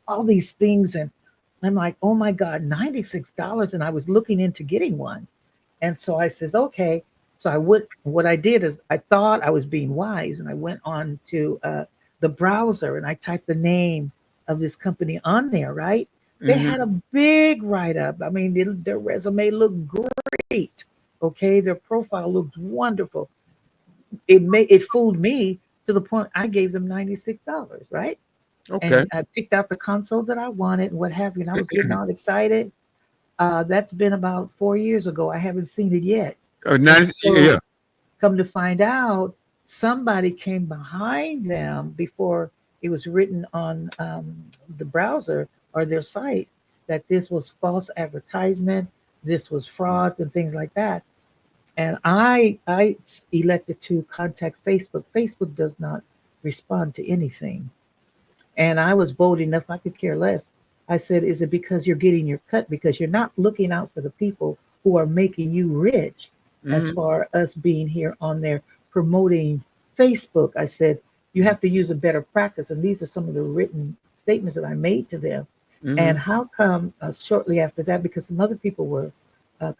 all these things. And I'm like, oh my God, $96. And I was looking into getting one. And so I says, okay. So what I did is I thought I was being wise and I went on to the browser and I typed the name of this company on there, right? They Hmm. had a big write up. I mean, their resume looked great. Okay. Their profile looked wonderful. It fooled me to the point I gave them $96, right? Okay. And I picked out the console that I wanted and what have you. And I was getting all excited. That's been about 4 years ago. I haven't seen it yet. And so Yeah. come to find out, somebody came behind them before it was written on the browser or their site that this was false advertisement, this was frauds and things like that. And I elected to contact Facebook. Facebook does not respond to anything. And I was bold enough, I could care less. I said, is it because you're getting your cut? Because you're not looking out for the people who are making you rich, as Hmm. far as being here on there promoting Facebook. I said, you have to use a better practice. And these are some of the written statements that I made to them. And Hmm. how come shortly after that, because some other people were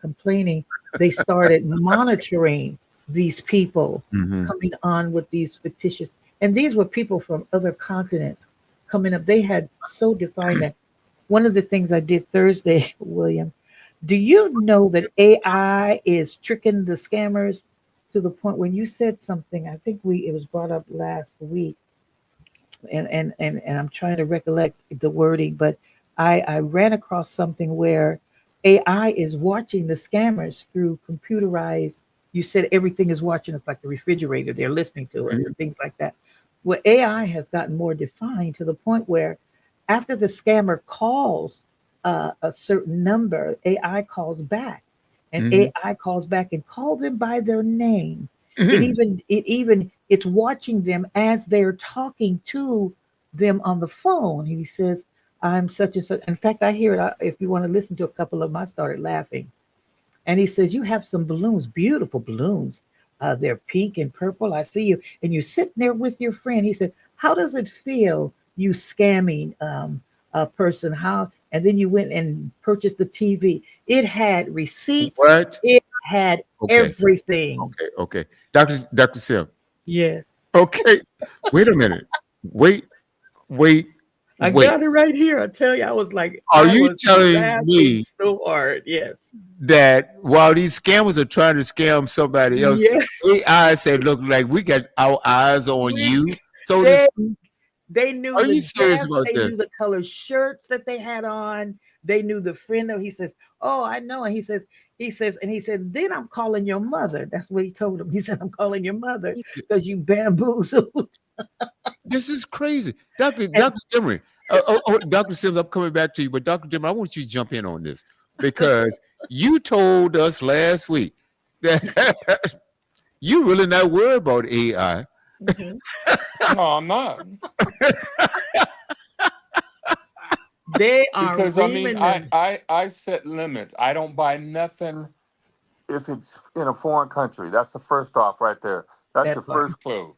complaining, they started monitoring these people Hmm. coming on with these fictitious, and these were people from other continents coming up. They had so defined that. One of the things I did Thursday, William, do you know that AI is tricking the scammers to the point when you said something? I think it was brought up last week, and I'm trying to recollect the wording, but I ran across something where AI is watching the scammers through computerized. You said everything is watching us like the refrigerator. They're listening to us and things like that. Well, AI has gotten more defined to the point where after the scammer calls a certain number, AI calls back, and Hmm. AI calls back and call them by their name. Hmm. It's watching them as they're talking to them on the phone. He says, "I'm such and such." In fact, I hear it. If you want to listen to a couple of them, I started laughing. And he says, "You have some balloons, beautiful balloons. They're pink and purple. I see you, and you're sitting there with your friend." He said, "How does it feel, you scamming a person? How?" And then you went and purchased the TV. It had receipts. What? It had Okay. everything. Okay. Doctor Sim. Yes. Okay. Wait a minute. Wait. Wait. I Wait. got it right here. I tell you, I was like, Are I you was telling laughing me so hard. Yes. that while these scammers are trying to scam somebody else, Yes. AI said, "Look, like we got our eyes on We, you." So they this, they knew are the you serious dress, about they knew this? the color shirts that they had on, they knew the friend. He says, "Oh, I know." And he said, "Then I'm calling your mother." That's what he told him. He said, "I'm calling your mother because you bamboozled." This is crazy, And Doctor Demery. Doctor Sims, I'm coming back to you, but Doctor Demery, I want you to jump in on this because you told us last week that you really not worried about AI. mhm, No, I'm not. they are Because I mean, reaming them. I set limits. I don't buy nothing if it's in a foreign country. That's the first off right there. That's your That part. first clue.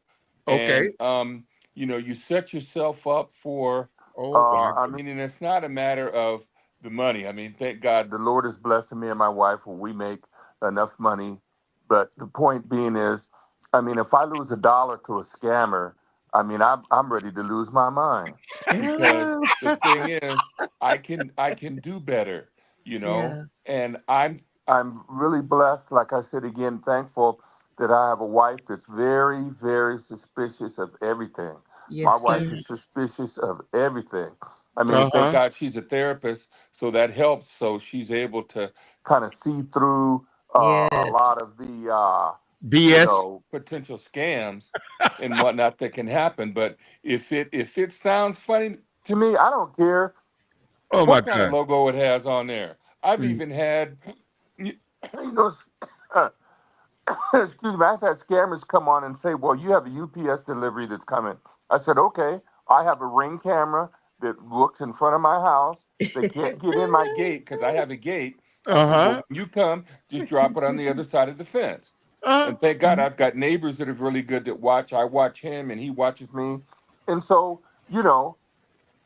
Okay. And you set yourself up for Oh my I goodness. mean, and it's not a matter of the money. I mean, thank God the Lord is blessing me and my wife when we make enough money. But the point being is, I mean, if I lose $1 to a scammer, I mean, I'm ready to lose my mind because Yeah. the thing is, I can do better, Yeah. and I'm really blessed. Like I said again, thankful that I have a wife that's very, very suspicious of everything. My Yes, wife sir. is suspicious of everything. I mean, Uh and thank huh. God she's a therapist, so that helps. So she's able to kind of see through a Yes. lot of the BS. potential scams and whatnot that can happen. But if it sounds funny to me, I don't care Oh my what kind of God. logo it has on there. I've Mm. even had, you know, excuse me, I've had scammers come on and say, "Well, you have a UPS delivery that's coming." I said, "Okay, I have a Ring camera that looks in front of my house. They can't get in my gate because I have a gate." I Uh said, "Well, huh. when you come, just drop it on the other side of the fence." Uh. And thank God I've got neighbors that are really good that watch. I watch him and he watches me. And so, you know,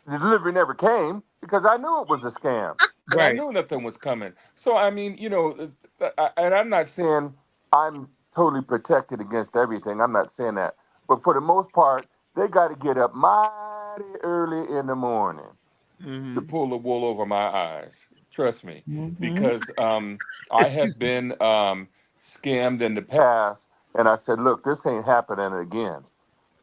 the delivery never came because I knew it was a scam and I Right. knew nothing was coming. So I mean, and I'm not saying I'm totally protected against everything. I'm not saying that, but for the most part, they got to get up mighty early in the morning to Hmm. pull the wool over my eyes. Trust me, Mm-hmm. because I have Excuse me. been scammed in the past, and I said, "Look, this ain't happening again."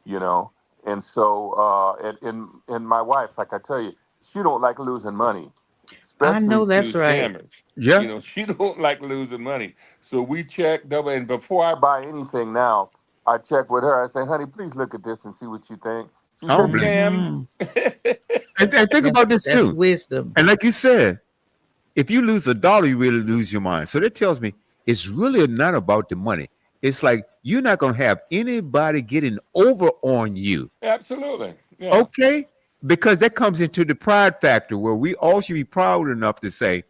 You know, and so and my wife, like I tell you, she don't like losing money, I especially know to that's right. scammers. Yeah. She don't like losing money. So we check double, and before I buy anything now, I check with her. I say, "Honey, please look at this and see what you think." She I don't says, blame you. "Scam." Mm-hmm. And think about this That's too. wisdom. And like you said, if you lose a dollar, you really lose your mind. So that tells me it's really not about the money. It's like you're not going to have anybody getting over on you. Absolutely, yeah. Okay? Because that comes into the pride factor where we all should be proud enough to say,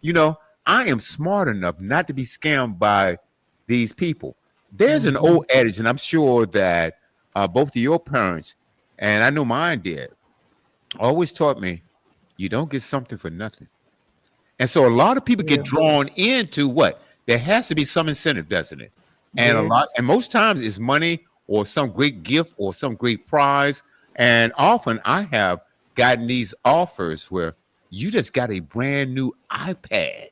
you know, I am smart enough not to be scammed by these people. There's an Mm-hmm. old adage, and I'm sure that both of your parents, and I know mine did, always taught me you don't get something for nothing. And so a lot of people get Yeah. drawn into what? There has to be some incentive, doesn't it? And Yes. and most times it's money or some great gift or some great prize. And often I have gotten these offers where you just got a brand new iPad.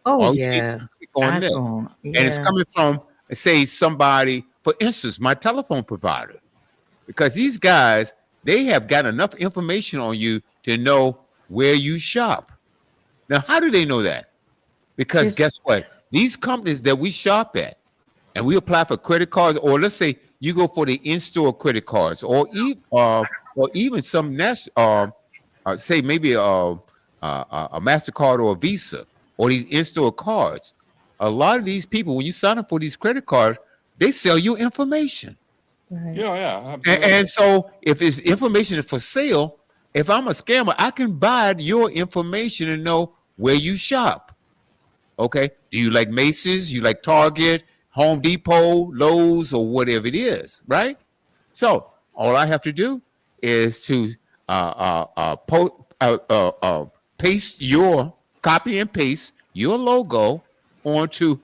Oh All you need yeah. to click on this. iPhone. And it's Yeah. coming from, say, somebody, for instance, my telephone provider. Because these guys, they have got enough information on you to know where you shop. Now, how do they know that? Because Just guess what? These companies that we shop at and we apply for credit cards, or let's say you go for the in-store credit cards, or even some say maybe a Mastercard or a Visa, or these in-store cards. A lot of these people, when you sign up for these credit cards, they sell you information. right. Yeah, And absolutely. so, if it's information is for sale, if I'm a scammer, I can buy your information and know where you shop. Okay. Do you like Macy's? You like Target, Home Depot, Lowe's, or whatever it is, right? So all I have to do is to paste your copy and paste your logo onto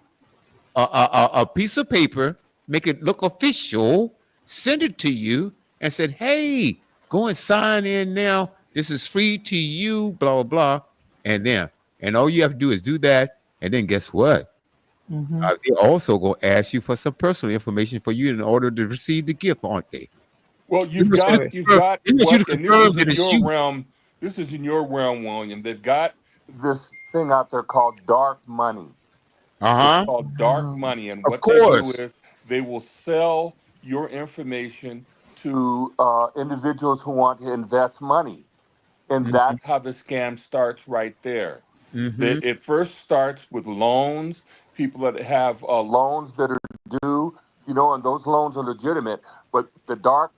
a piece of paper, make it look official, send it to you, and said, "Hey, go and sign in now. This is free to you." Blah blah blah, and all you have to do is do that, and then guess what? Mm-hmm. They're also going to ask you for some personal information for you in order to receive the gift, aren't they? Well, They want you to Sure. you've confirm. got They want you to what, and this confirm is that in it's your you. realm. This is in your realm, William. They've got this thing out there called dark money. Uh It's huh. called dark Um, money, and Of what they do course. is they will sell your information to individuals who want to invest money, and Mm-hmm. that's how the scam starts right there. Mm-hmm. It first starts with loans, people that have loans that are due, and those loans are legitimate. But the dark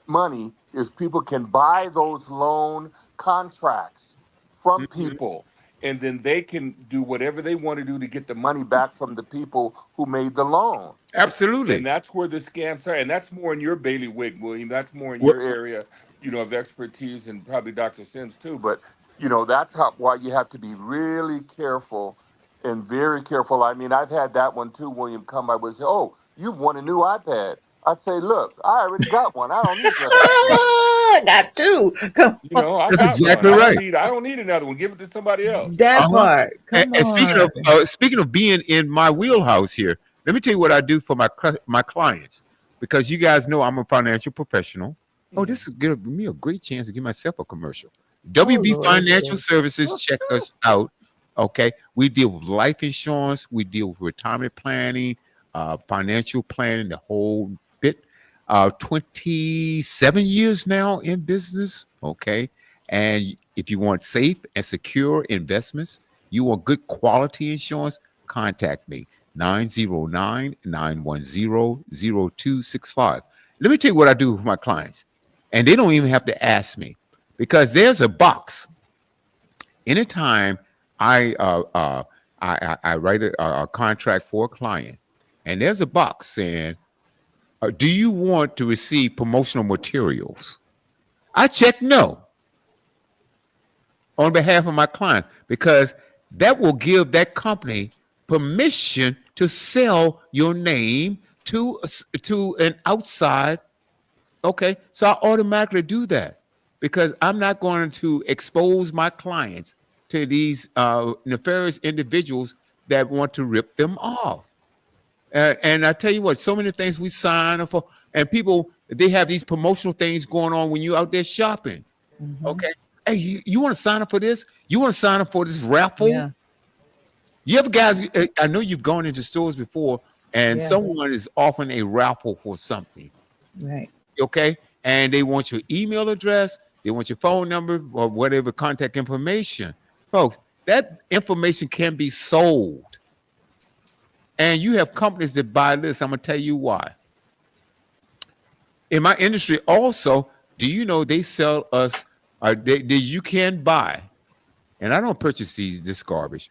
money is people can buy those loan contracts from Mm-hmm. people, and then they can do whatever they want to do to get the money back from the people who made the loan. And Absolutely. that's where the scams are. And that's more in your bailiwick, William. That's more in What? your area, of expertise, and probably Dr. Sims too. But that's why you have to be really careful and very careful. I mean, I've had that one too, William. Come, I would say, "Oh, you've won a new iPad." I'd say, "Look, I already got one. I don't need another iPad. Got two. Come on. I That's got one. exactly I don't right. need. I don't need another one. Give it to somebody else." That Uh-huh. part. Come And on. speaking of being in my wheelhouse here, let me tell you what I do for my clients, because you guys know I'm a financial professional. Oh, Mhm. this is giving me a great chance to give myself a commercial. Oh WB Lord. Financial Services, check us out. Okay, we deal with life insurance, we deal with retirement planning, financial planning, the whole bit. 27 years now in business. Okay, and if you want safe and secure investments, you want good quality insurance, contact me 909-910-0265. Let me tell you what I do with my clients. And they don't even have to ask me, because there's a box. Anytime I I write a contract for a client, and there's a box saying, "Do you want to receive promotional materials?" I check no. on behalf of my client, because that will give that company permission to sell your name to an outside. Okay, so I automatically do that because I'm not going to expose my clients to these nefarious individuals that want to rip them off. And I tell you what, so many things we sign up for, and people, they have these promotional things going on when you're out there shopping. Hmm. Okay, hey, you want to sign up for this? You want to sign up for this raffle? Yeah. You ever guys? I know you've gone into stores before, and Yeah. someone is offering a raffle for something. Right. Okay, and they want your email address, they want your phone number, or whatever contact information, folks. That information can be sold, and you have companies that buy this. I'm gonna tell you why. In my industry, also, do you know they sell us? You can buy, and I don't purchase this garbage.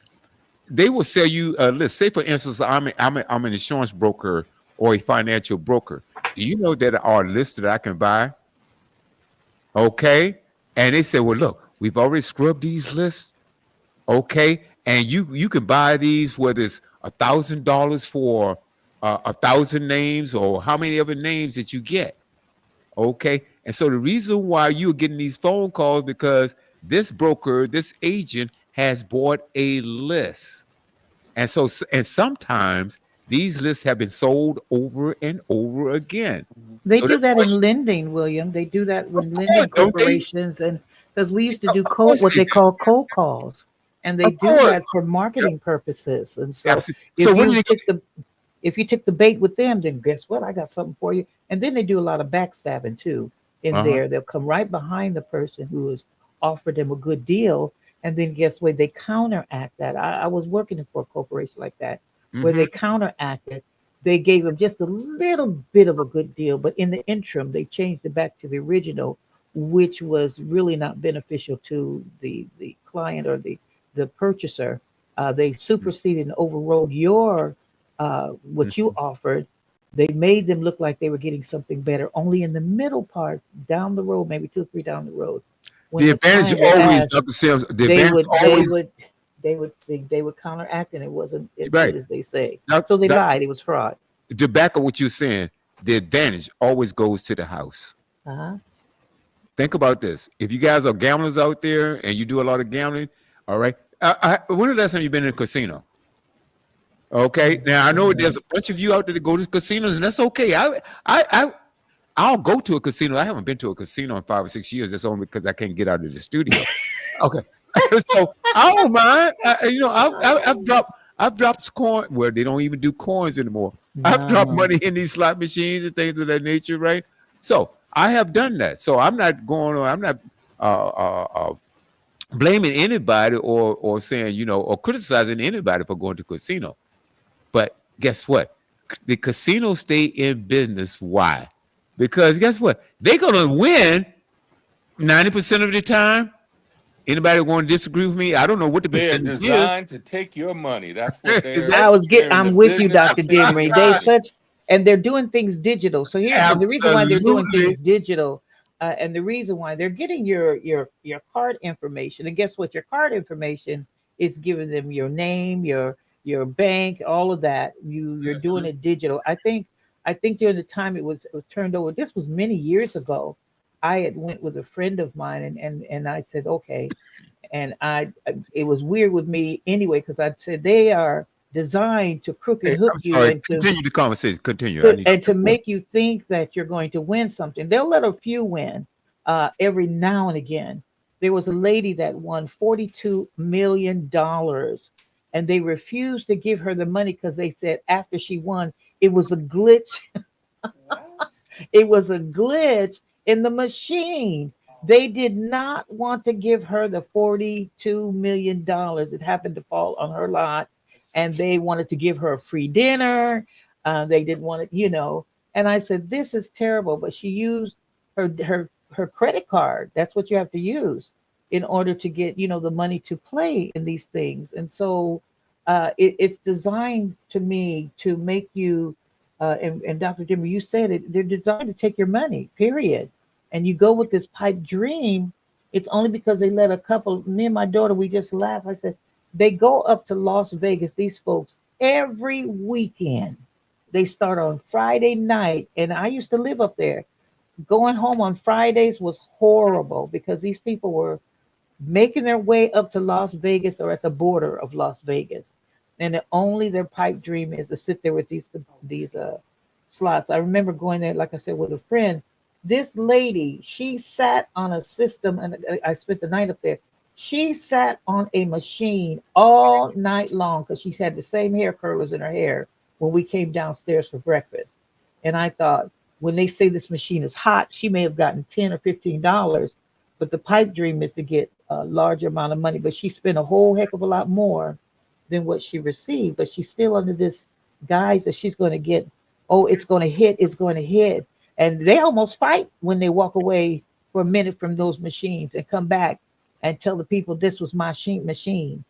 They will sell you a list. Say, for instance, I'm an insurance broker or a financial broker. Do you know that there are lists that I can buy? Okay. And they say, well, look, we've already scrubbed these lists. Okay. And you can buy these, whether it's $1,000 for 1,000 names or how many other names that you get. Okay. And so the reason why you're getting these phone calls, because this broker, this agent has bought a list. And so, and sometimes these lists have been sold over and over again. Mhm. They So the do that in question, lending, William. They do that of with course, lending don't they? corporations, and because we used to do Of course what they they do. call cold calls, and they Of do course. that for Yep. marketing purposes. And so, Absolutely. So if what do you they took the if you took the bait with them, then guess what? I got something for you. And then they do a lot of backstabbing too in Uh-huh. there. They'll come right behind the person who has offered them a good deal. And then guess what? They counteract that. I was working for a corporation like that where Mm-hmm. they counteracted. They gave them just a little bit of a good deal, but in the interim, they changed it back to the original, which was really not beneficial to the client or the purchaser. They superseded and overrode your what you Mm-hmm. offered. They made them look like they were getting something better. Only in the middle part, down the road, maybe two or three down the road, when The the advantage client would always, ask, Dr. Sims, the they advantage would they always, would they would counteract, and it wasn't as right. good as they say. Doc, So they doc, lied. It was fraud. to back up what you're saying, the advantage always goes to the house. Uh-huh. Think about this. If you guys are gamblers out there and you do a lot of gambling, all right. When the last time you've been in a casino? Okay. Now I know there's Mhm. a bunch of you out there that go to casinos, and that's okay. I I'll go to a casino. I haven't been to a casino in 5 or 6 years. That's only because I can't get out of the studio. Okay. So I don't mind. I've dropped coin. Well, they don't even do coins anymore. I've dropped No. money in these slot machines and things of that nature, right? So I have done that. So I'm not going on. I'm not uh, uh, uh, blaming anybody or saying, or criticizing anybody for going to casino. But guess what? The casinos stay in business. Why? Because guess what? They're gonna win 90% of the time. Anybody want to disagree with me? I don't know what the They are percentage is. designed to take your money. That's what I was get. they're in the I'm with you, business of Doctor taking Demery. your They money. such, and they're doing things digital. So here's the reason why they're doing Absolutely. things digital, and the reason why they're getting your card information. And guess what? Your card information is giving them your name, your bank, all of that. You're doing Mhm. it digital. I think during the time it was turned over. This was many years ago. I had went with a friend of mine, and I said, okay, and it was weird with me anyway because I said they are designed to crook and Hey, hook I'm you sorry. Continue the conversation. Continue. I need and to to make you think that you're going to win something. They'll let a few win every now and again. There was a lady that won $42 million, and they refused to give her the money because they said after she won, it was a glitch. What? It was a glitch in the machine. They did not want to give her the $42 million. It happened to fall on her lot, and they wanted to give her a free dinner. They didn't want it, And I said, "This is terrible." But she used her credit card. That's what you have to use in order to get the money to play in these things. And so it's designed to me to make you and Dr. Dimmer, you said it, they're designed to take your money, period. And you go with this pipe dream It's only because they let a couple, me and my daughter, we just laugh. I said, they go up to Las Vegas, these folks, every weekend. They start on Friday night. And I used to live up there. Going home on Fridays was horrible because these people were making their way up to Las Vegas or at the border of Las Vegas. And only their pipe dream is to sit there with these slots. I remember going there, like I said, with a friend. This lady, she sat on a system, and I spent the night up there. She sat on a machine all night long because she had the same hair curlers in her hair when we came downstairs for breakfast. And I thought, when they say this machine is hot, she may have gotten $10 or $15, but the pipe dream is to get a larger amount of money. But she spent a whole heck of a lot more than what she received. But she's still under this guise that she's going to get, oh, it's going to hit, it's going to hit. And they almost fight when they walk away for a minute from those machines and come back and tell the people this was my machine.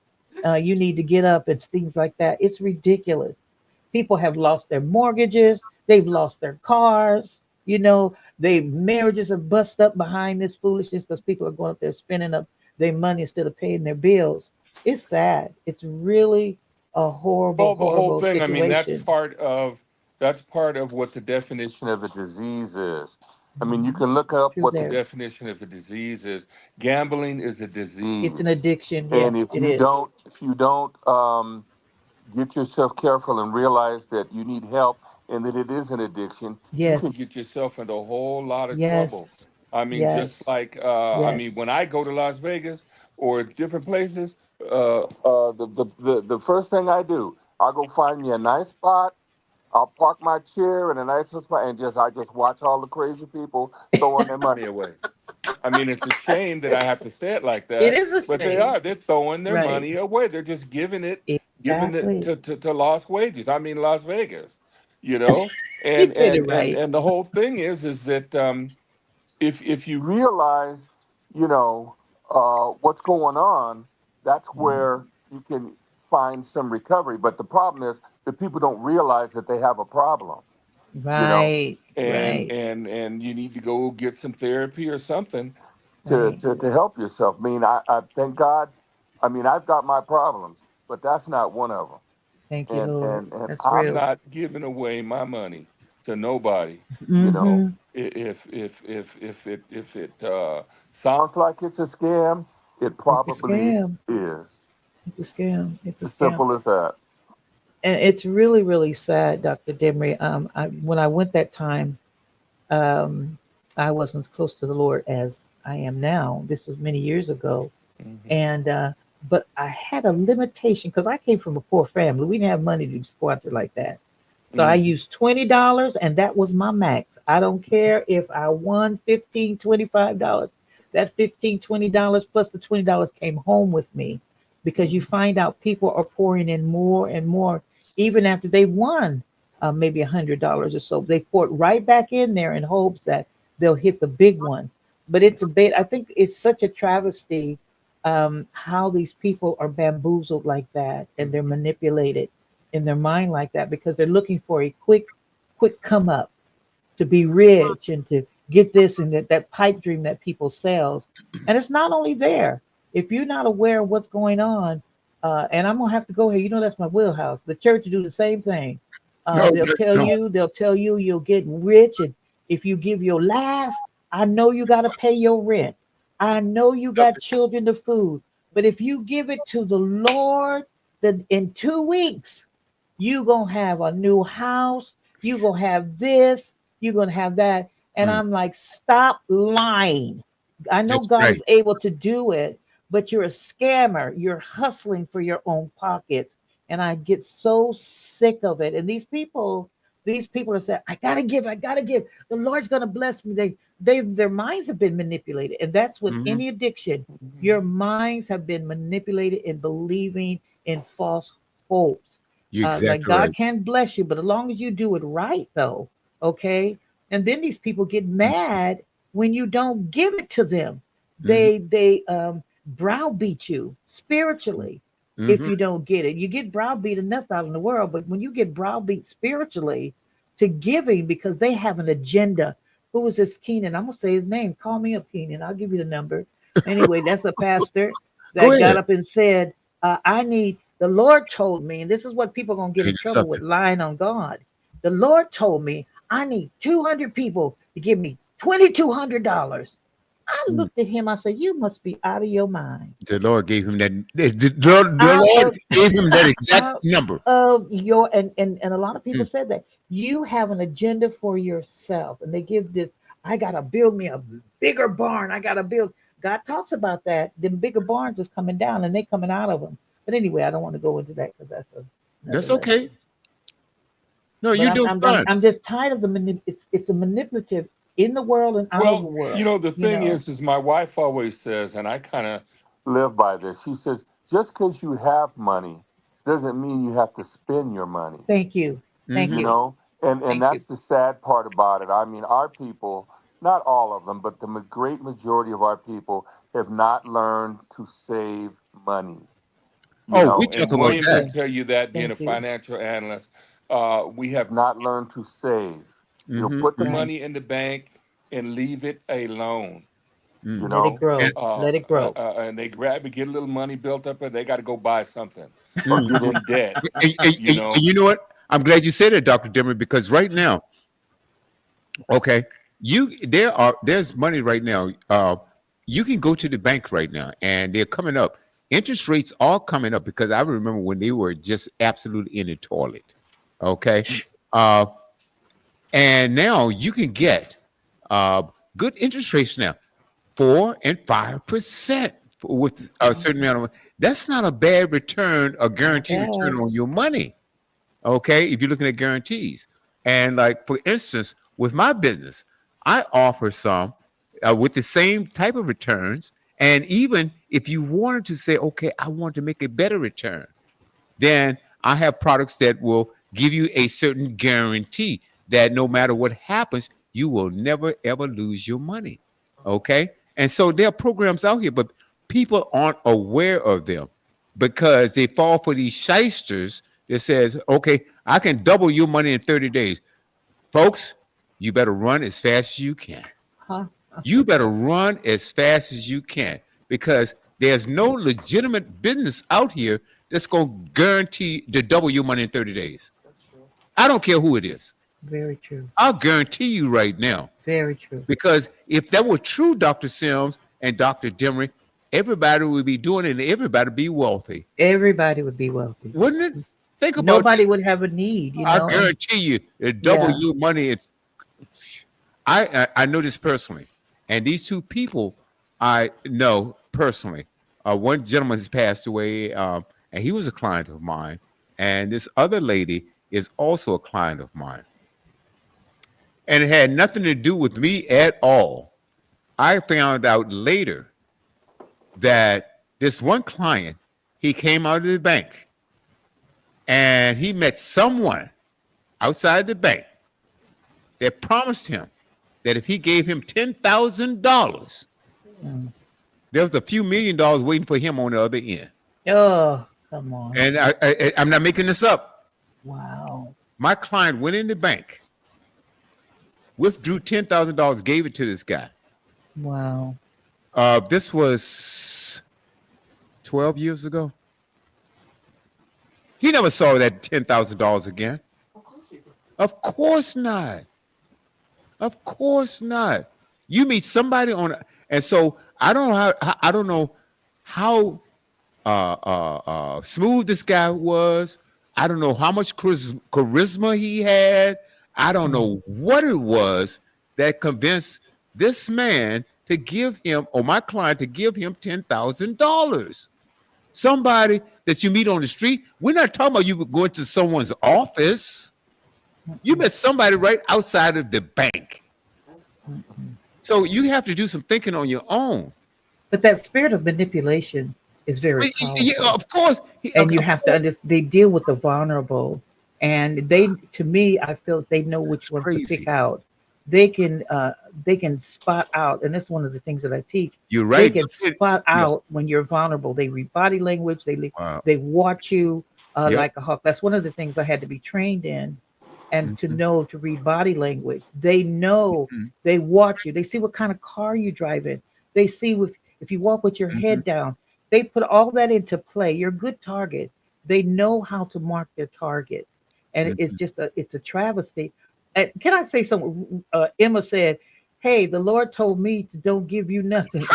You need to get up and things like that. It's ridiculous. People have lost their mortgages, they've lost their cars, their marriages are bust up behind this foolishness because people are going up there spending up their money instead of paying their bills. It's sad. It's really a horrible, Well, the whole horrible thing, I mean, situation. that's part of what the definition of a disease is. I mean, you can look up True what the there. definition of a disease is. Gambling is a It's an disease. addiction. And Yes, it is. if you don't get yourself careful and realize that you need help and that it is an addiction, you can Yes, get yourself into a whole lot of trouble. yes, I mean, just yes, like yes. when I go to Las Vegas or different places, the first thing I do, I go find me a nice spot. I'll park my chair in a nice spot and I just watch all the crazy people throwing their money away. I mean, it's a shame that I have to say it like It that, is a but they shame. are. They're throwing their Right. money away. They're just giving it Exactly. to lost wages. I mean, Las Vegas, you know. You And said it and and right. and the whole thing is that if you realize, what's going on, that's Mhm. where you can find some recovery. But the problem is that people don't realize that they have a problem, you know, Right, and right, and you need to go get some therapy or something to right. to, to help yourself. I mean, I thank God. I mean, I've got my problems, but that's not one of them. Thank you, And Lord. and and That's I'm real. not giving away my money to nobody. You know, Mm-hmm. if it sounds like it's a scam, it It's a probably scam. is. It's a scam. It's a As scam. simple as that. And it's really, really sad, Dr. Demery. When I went that time, um, I wasn't as close to the Lord as I am now. This was many years ago. Hmm. And but I had a limitation because I came from a poor family. We didn't have money to squander like that. So I Hmm. used $20 and that was my max. I don't care if I won 15, $25. That 15, $20 plus the $20 came home with me because you find out people are pouring in more and more even after they won maybe $100 or so. They pour it right back in there in hopes that they'll hit the big one. But it's a bit, I think it's such a travesty how these people are bamboozled like that and they're manipulated in their mind like that because they're looking for a quick come up to be rich and to get this and that pipe dream that people sells. And it's not only there. If you're not aware of what's going on, and I'm gonna have to go here, that's my wheelhouse. The church do the same thing. No, no. They'll tell you you'll get rich, and if you give your last, I know you got to pay your rent. I know you got children to food, but if you give it to the Lord, then in 2 weeks you gonna have a new house, you gonna have this, you gonna have that. And Mm, I'm like, stop lying. I know that's God right. is able to do it, but you're a scammer. You're hustling for your own pockets. And I get so sick of it. And these people are saying, I gotta give. The Lord's gonna bless me. Their minds have been manipulated. And that's with Hmm. any addiction. Your minds have been manipulated in believing in false hopes. You're Like exactly God right. can bless you, but as long as you do it right, though, okay. And then these people get mad when you don't give it to them. Mm-hmm. They browbeat you spiritually if Hmm. you don't get it. You get browbeat enough out in the world, but when you get browbeat spiritually to giving because they have an agenda. Who was this Keenan? I'm gonna say his name. Call me up, Keenan. I'll give you the number. Anyway, that's a pastor Go that got ahead. up and said, I need, the Lord told me, and this is what people are going to get Okay, in do trouble with something. lying on God. The Lord told me, I need 200 people to give me $2,200. I Mm. looked at him, I said, you must be out of your mind. The Lord gave him that. The Out Lord of, gave him that exact out number. of your, and a lot of people Mm. said that you have an agenda for yourself, and they give this, I got to build me a bigger barn. I got to build. God talks about that. Them bigger barns is coming down and they coming out of them. But anyway, I don't want to go into that because that's another That's okay. lesson. No, But you're doing fine. I'm just tired of the it's a manipulative in the world and out of the Well, world. the You thing know. is my wife always says, and I kind of live by this. She says, just because you have money doesn't mean you have to spend your money. Thank you. Thank You Hmm. you. know, and Thank you. that's the sad part about it. I mean, our people, not all of them, but the great majority of our people have not learned to save money. Oh, we And talk about William that. can Okay. tell you that being a Thank you. financial analyst, we have not learned to save. Hmm. Put the Hmm. Right. money in the bank and leave it alone. you Mm. Let it know, And, grow. Let it grow. and they grab it, get a little money built up, and they got to go buy something or get mhm. in debt. And you know what? I'm glad you said that, Dr. Dimmer, because right now, okay, there's money right now. You can go to the bank right now, and they're coming up. Interest rates are coming up because I remember when they were just absolutely in the toilet. Okay, uh, and now you can get uh, good interest rates now, 4 and 5% with a certain amount of. That's not a bad return, a Not guaranteed return bad. on your money. Okay, if you're looking at guarantees, and like for instance, with my business, I offer some with the same type of returns, and even if you wanted to say, okay, I want to make a better return, then I have products that will give you a certain guarantee that no matter what happens, you will never ever lose your money. Okay. And so there are programs out here, but people aren't aware of them because they fall for these shysters that says, okay, I can double your money in 30 days. Folks, you better run as fast as you can. Huh? You better run as fast as you can because there's no legitimate business out here that's going to guarantee to double your money in 30 days. I don't care who it is. Very true. I'll guarantee you right now Very true. because if that were true, Dr. Sims and Dr. Demery, everybody would be doing it and everybody would be wealthy. Everybody would be wealthy. Wouldn't it? Think about Nobody that. would have a need, I and guarantee you, it double yeah. your money. I know this personally, and these two people I know personally. One gentleman has passed away, and he was a client of mine, and this other lady is also a client of mine, and it had nothing to do with me at all. I found out later that this one client, he came out of the bank and he met someone outside the bank that promised him that if he gave him $10,000, Mm. there was a few $1,000,000 waiting for him on the other end. Oh, come on. And I'm not making this up. Wow. My client went in the bank, withdrew $10,000, gave it to this guy. Wow. This was 12 years ago. He never saw that $10,000 again. Of course not. Of course not. You meet somebody on, and so I don't know I don't know how smooth this guy was. I don't know how much charisma he had. I don't Mm. know what it was that convinced this man to give him, or my client to give him $10,000. Somebody that you meet on the street. We're not talking about you going to someone's office. You Mm-mm. met somebody right outside of the bank. Mm-mm. So you have to do some thinking on your own. But that spirit of manipulation is very Yeah, powerful. of course. And you Of have to course. understand, they deal with the vulnerable, and they, to me, I feel they know It's which ones to pick crazy. out. They can they can spot out, and that's one of the things that I teach. You're They right. can spot Yes. out when you're vulnerable. They read body language. Wow. They watch you Yep. like a hawk. That's one of the things I had to be trained in, and to Mhm. know to read body language. They know, Mhm. they watch you. They see what kind of car you drive in. They see with if you walk with your Mhm. head down, they put all that into play. You're a good target. They know how to mark their targets, and it's Mhm. just it's a travesty. And can I say something? Emma said, "Hey, the Lord told me to don't give you nothing."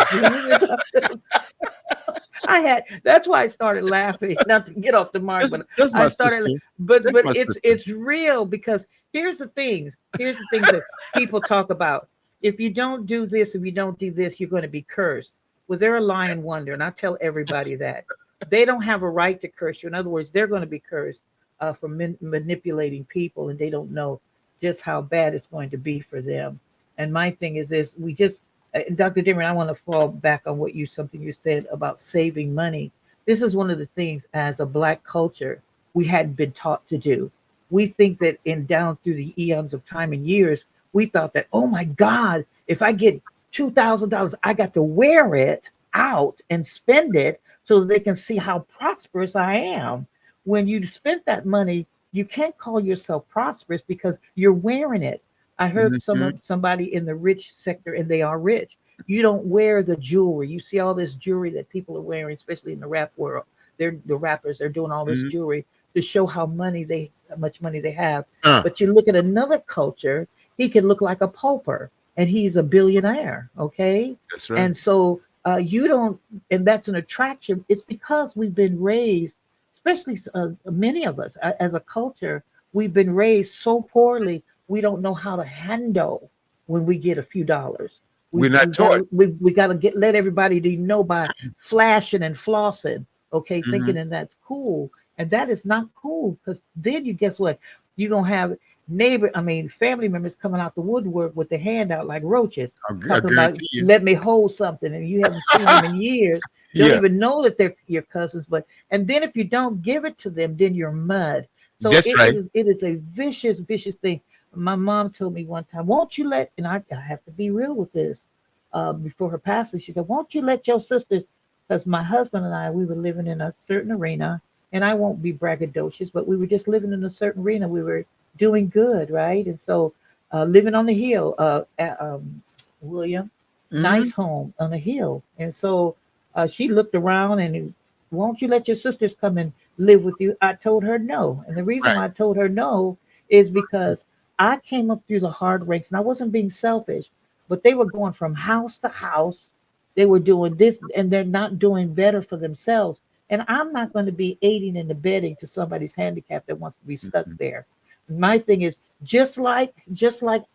I had that's why I started laughing, not to get off the mark, but That's I my started sister. That's but my it's sister. real because here's the things that people talk about. If you don't do this, if you don't do this, you're going to be cursed. Well, they're a lying wonder, and I tell everybody that they don't have a right to curse you. In other words, they're going to be cursed for manipulating people, and they don't know just how bad it's going to be for them. And my thing is this: we just Dr. Dimmer, I want to fall back on what you something you said about saving money. This is one of the things as a black culture we hadn't been taught to do. We think that in down through the eons of time and years, we thought that, oh my God, if I get $2,000, I got to wear it out and spend it so that they can see how prosperous I am. When you spent that money, you can't call yourself prosperous because you're wearing it. I heard Mhm. somebody in the rich sector, and they are rich. You don't wear the jewelry. You see all this jewelry that people are wearing, especially in the rap world. They're the rappers. They're doing all this Mhm. jewelry to show how much money they have. Uh, But you look at another culture, he can look like a pauper, and he's a billionaire. Okay, that's right. and so you don't, and that's an attraction. It's because we've been raised, especially many of us as a culture, we've been raised so poorly we don't know how to handle when we get a few dollars. We're We not got taught. to we got to get let everybody know by flashing and flossing, okay, thinking Mhm. and that's cool, and that is not cool because then you guess what you're gonna have family members coming out the woodwork with their hand out like roaches, I talking about guarantee you. let me hold something, and you haven't seen them in years, don't Yeah, even know that they're your cousins, but and then if you don't give it to them, then you're mud. So that's right. it is a vicious thing. My mom told me one time, won't you let, and I have to be real with this, before her passing, she said, won't you let your sisters, because my husband and I, we were living in a certain arena, and I won't be braggadocious, but we were just living in a certain arena. We were doing good, right? And so living on the hill, William, nice Mhm. home on the hill. And so she looked around and, won't you let your sisters come and live with you? I told her no. And the reason Right. why I told her no is because I came up through the hard ranks and I wasn't being selfish, but they were going from house to house. They were doing this and they're not doing better for themselves. And I'm not going to be aiding and abetting to somebody's handicap that wants to be stuck Mhm. there. My thing is just like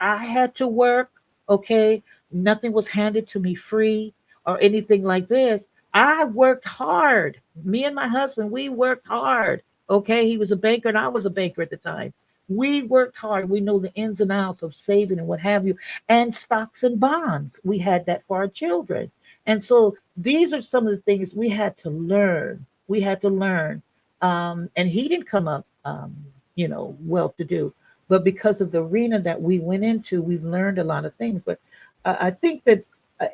I had to work, okay, nothing was handed to me free or anything like this. I worked hard. Me and my husband, we worked hard. Okay, he was a banker and I was a banker at the time. We worked hard. We know the ins and outs of saving and what have you, and stocks and bonds. We had that for our children. And so these are some of the things we had to learn. We had to learn. And he didn't come up, well to do. But because of the arena that we went into, we've learned a lot of things. But I think that,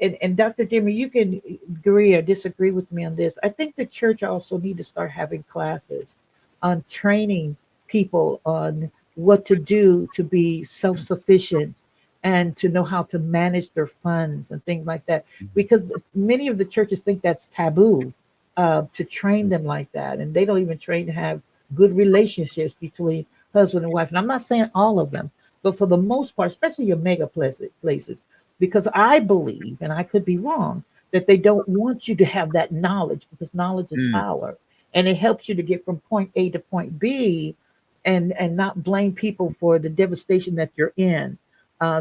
and Dr. Dimmer, you can agree or disagree with me on this. I think the church also need to start having classes on training people on what to do to be self-sufficient and to know how to manage their funds and things like that. Because many of the churches think that's taboo to train them like that, and they don't even train to have good relationships between husband and wife. And I'm not saying all of them, but for the most part, especially your mega places, because I believe, and I could be wrong, that they don't want you to have that knowledge because knowledge is Mm. power, and it helps you to get from point A to point B, and not blame people for the devastation that you're in,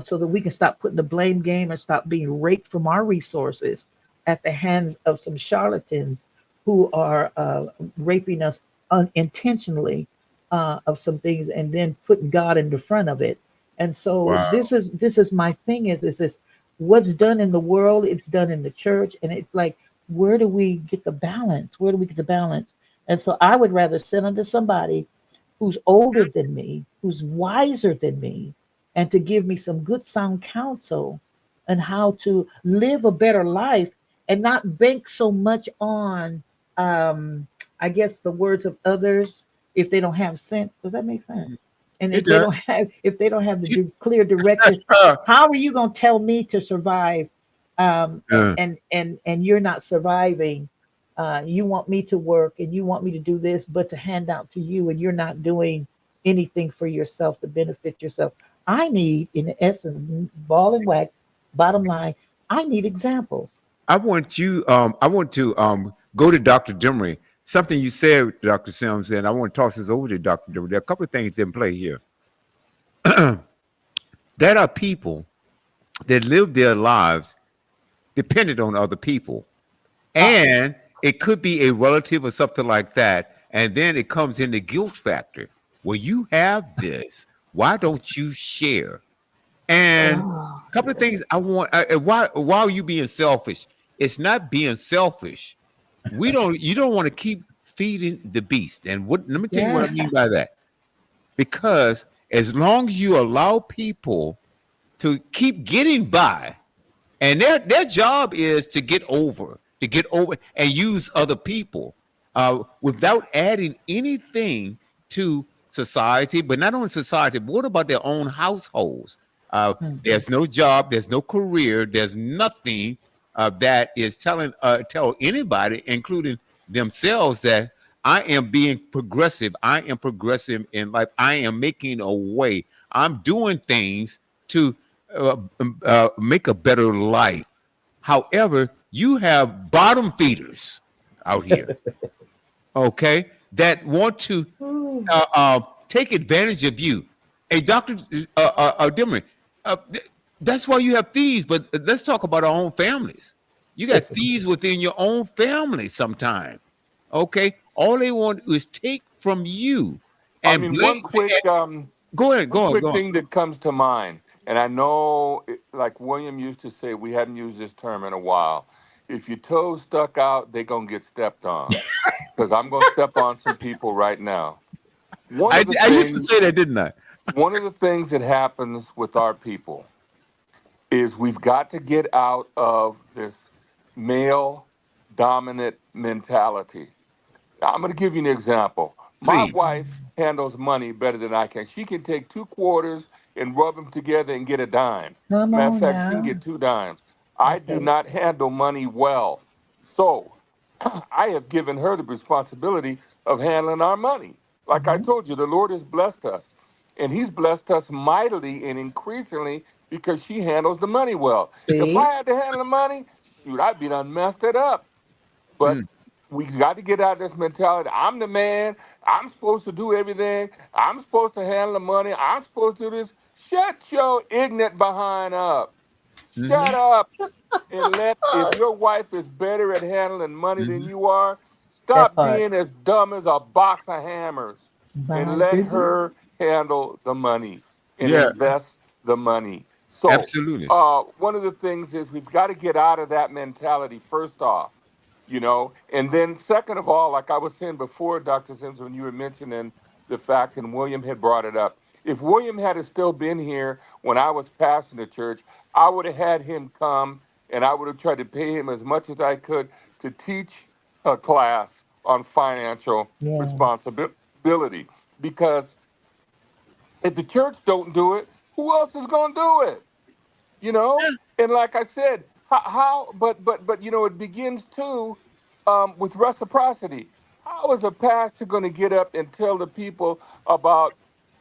so that we can stop putting the blame game and stop being raped from our resources at the hands of some charlatans who are raping us unintentionally of some things and then putting God in the front of it. And so Wow. this is my thing is this what's done in the world, it's done in the church. And it's like, where do we get the balance? Where do we get the balance? And so I would rather sit under somebody who's older than me, who's wiser than me, and to give me some good sound counsel on how to live a better life and not bank so much on, um, I guess, the words of others if they don't have sense. Does that make sense? And It does. if they don't have the You, clear direction, how are you going to tell me to survive Uh, And you're not surviving. You want me to work and you want me to do this, but to hand out to you, and you're not doing anything for yourself to benefit yourself. I need, in essence, ball and wax. Bottom line, I need examples. I want to go to Dr. Demery. Something you said, Dr. Sims, and I want to toss this over to Dr. Demery. There are a couple of things in play here. There are people that live their lives dependent on other people. Uh, And it could be a relative or something like that. And then it comes in the guilt factor. Well, you have this. Why don't you share? And oh, a couple of things I want. Why are you being selfish? It's not being selfish. You don't want to keep feeding the beast. And what? Let me tell you what I yeah. mean by that. Because as long as you allow people to keep getting by, and their job is to get over and use other people without adding anything to society, but not only society, but what about their own households? Mhm. There's no job, there's no career, there's nothing that is tell anybody, including themselves, that I am being progressive, I am progressive in life, I am making a way, I'm doing things to make a better life. However, you have bottom feeders out here, okay, that want to Ooh, take advantage of you. Hey, Dr. Dimmer, that's why you have thieves, but let's talk about our own families. You got thieves within your own family sometimes, okay? All they want is take from you I and mean, blame. Go ahead, one go on, quick go on. thing that comes to mind, and I know, like William used to say, we hadn't used this term in a while. If your toes stuck out, they're gonna get stepped on. Because I'm gonna step on some people right now. One of the I used to things, say that, didn't I? one of the things that happens with our people is we've got to get out of this male dominant mentality. Now, I'm going to give you an example. My Please. wife handles money better than I can. She can take two quarters and rub them together and get a dime. come Matter of on fact, she can now. get two dimes. I do Okay. not handle money well. So I have given her the responsibility of handling our money. Like I Mhm. told you, the Lord has blessed us. And He's blessed us mightily and increasingly because she handles the money well. If See? I had to handle the money, shoot, I'd be done messed it up. But Mm, we got to get out of this mentality. I'm the man. I'm supposed to do everything. I'm supposed to handle the money. I'm supposed to do this. Shut your ignorant behind up. Shut mhm, up and let, if Oh, your wife is better at handling money than mhm. you are, that stop part. being as dumb as a box of hammers and My let goodness. her handle the money and Yeah, invest the money. So, absolutely. one of the things is we've got to get out of that mentality first off, and then second of all, like I was saying before, Dr. Sims, when you were mentioning the fact, and William had brought it up, if William had still been here when I was pastoring the church, I would have had him come and I would have tried to pay him as much as I could to teach a class on financial Yeah. responsibility. Because if the church don't do it, who else is going to do it? you know and like I said, but it begins too, with reciprocity. How is a pastor going to get up and tell the people about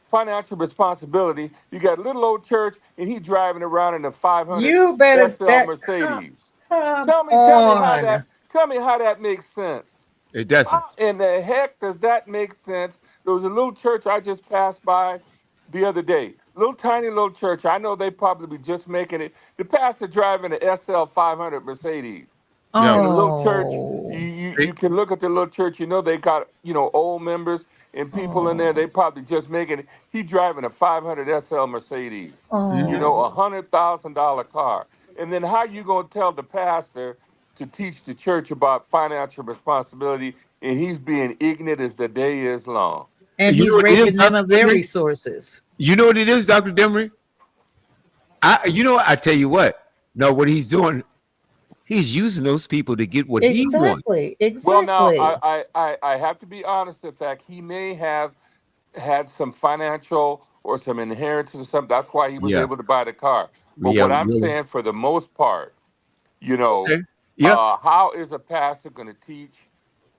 financial responsibility? You got a little old church and he driving around in a 500 You better SL that come Mercedes. come Tell me how that makes sense. It doesn't. How in the heck does that make sense? There was a little church I just passed by the other day. Little tiny little church. I know they probably just making it. The pastor driving an SL 500 Mercedes. Yeah. In a little church, you, Oh, you See? you can look at the little church. They got old members and people in there. oh, They probably just making it. He driving a 500 SL Mercedes. Mhm. A oh. $100,000 car. And then how you gonna tell the pastor to teach the church about financial responsibility, and he's being ignorant as the day is long? And You know he's what it is, raping none Dr. of their Demery? resources. You know what it is, Dr. Demery? I tell you what. No, what he's doing, he's using those people to get what he wants. Exactly. Well, now Exactly. I have to be honest. In fact, he may have had some financial or some inheritance or something. That's why he was Yeah. able to buy the car. But Yeah. what I'm Really. saying, for the most part, You know, Okay. Yeah. how is a pastor going to teach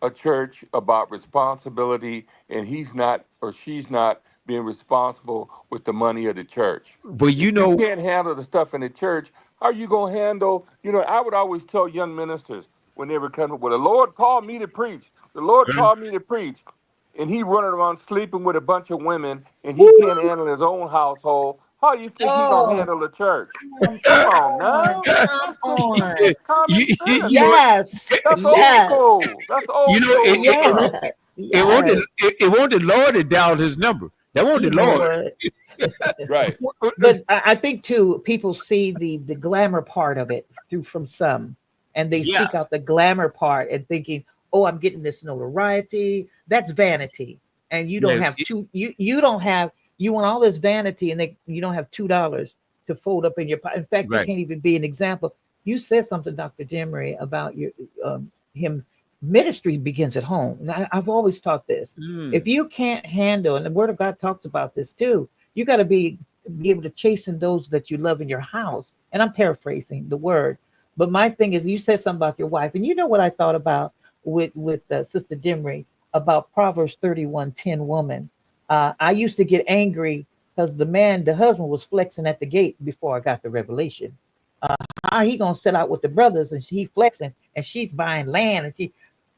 a church about responsibility and he's not or she's not being responsible with the money of the church? But you If you know, can't handle the stuff in the church, how are you going to handle? I would always tell young ministers when they were coming, well, the Lord called me to preach. The Lord called me to preach. And he running around sleeping with a bunch of women and he can't handle his own household. How you think he gonna Oh, handle the church? come Come on on, now. come on. That's common sense. you know what? Yes, That's old yes, school. That's You old know, school stuff. yes, it won't yes. it won't the Lord that dialed his number. That won't You the know Lord. what? Right. But I think too, people see the glamour part of it through from some, and they Yeah. seek out the glamour part and thinking, "Oh, I'm getting this notoriety." That's vanity, and you don't Yeah. have you don't have you want all this vanity, and you don't have $2 to fold up in your pocket. In fact, you Right. can't even be an example. You said something, Dr. Demery, about your him. Ministry begins at home. And I've always taught this. If Mm. you can't handle, and the Word of God talks about this too, you got to be able to chasten those that you love in your house. And I'm paraphrasing the word, but my thing is, you said something about your wife, and you know what I thought about with Sister Dimry about Proverbs 31:10 woman. I used to get angry because the husband, was flexing at the gate before I got the revelation. How he gonna set out with the brothers and he flexing and she's buying land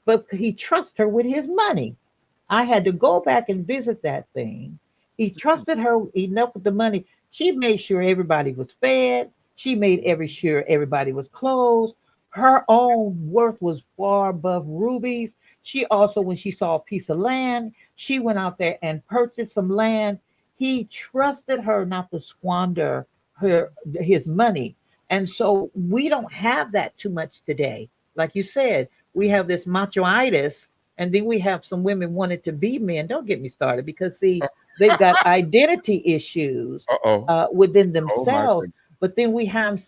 but he trusts her with his money. I had to go back and visit that thing. He trusted her enough with the money. She made sure everybody was fed. She made sure everybody was clothed. Her own worth was far above Ruby's. She also, when she saw a piece of land, she went out there and purchased some land. He trusted her not to squander his money. And so we don't have that too much today. Like you said, we have this machoitis, and then we have some women wanting to be men. Don't get me started, because see, they've got identity issues Uh-oh. within Oh my themselves. goodness. But then we have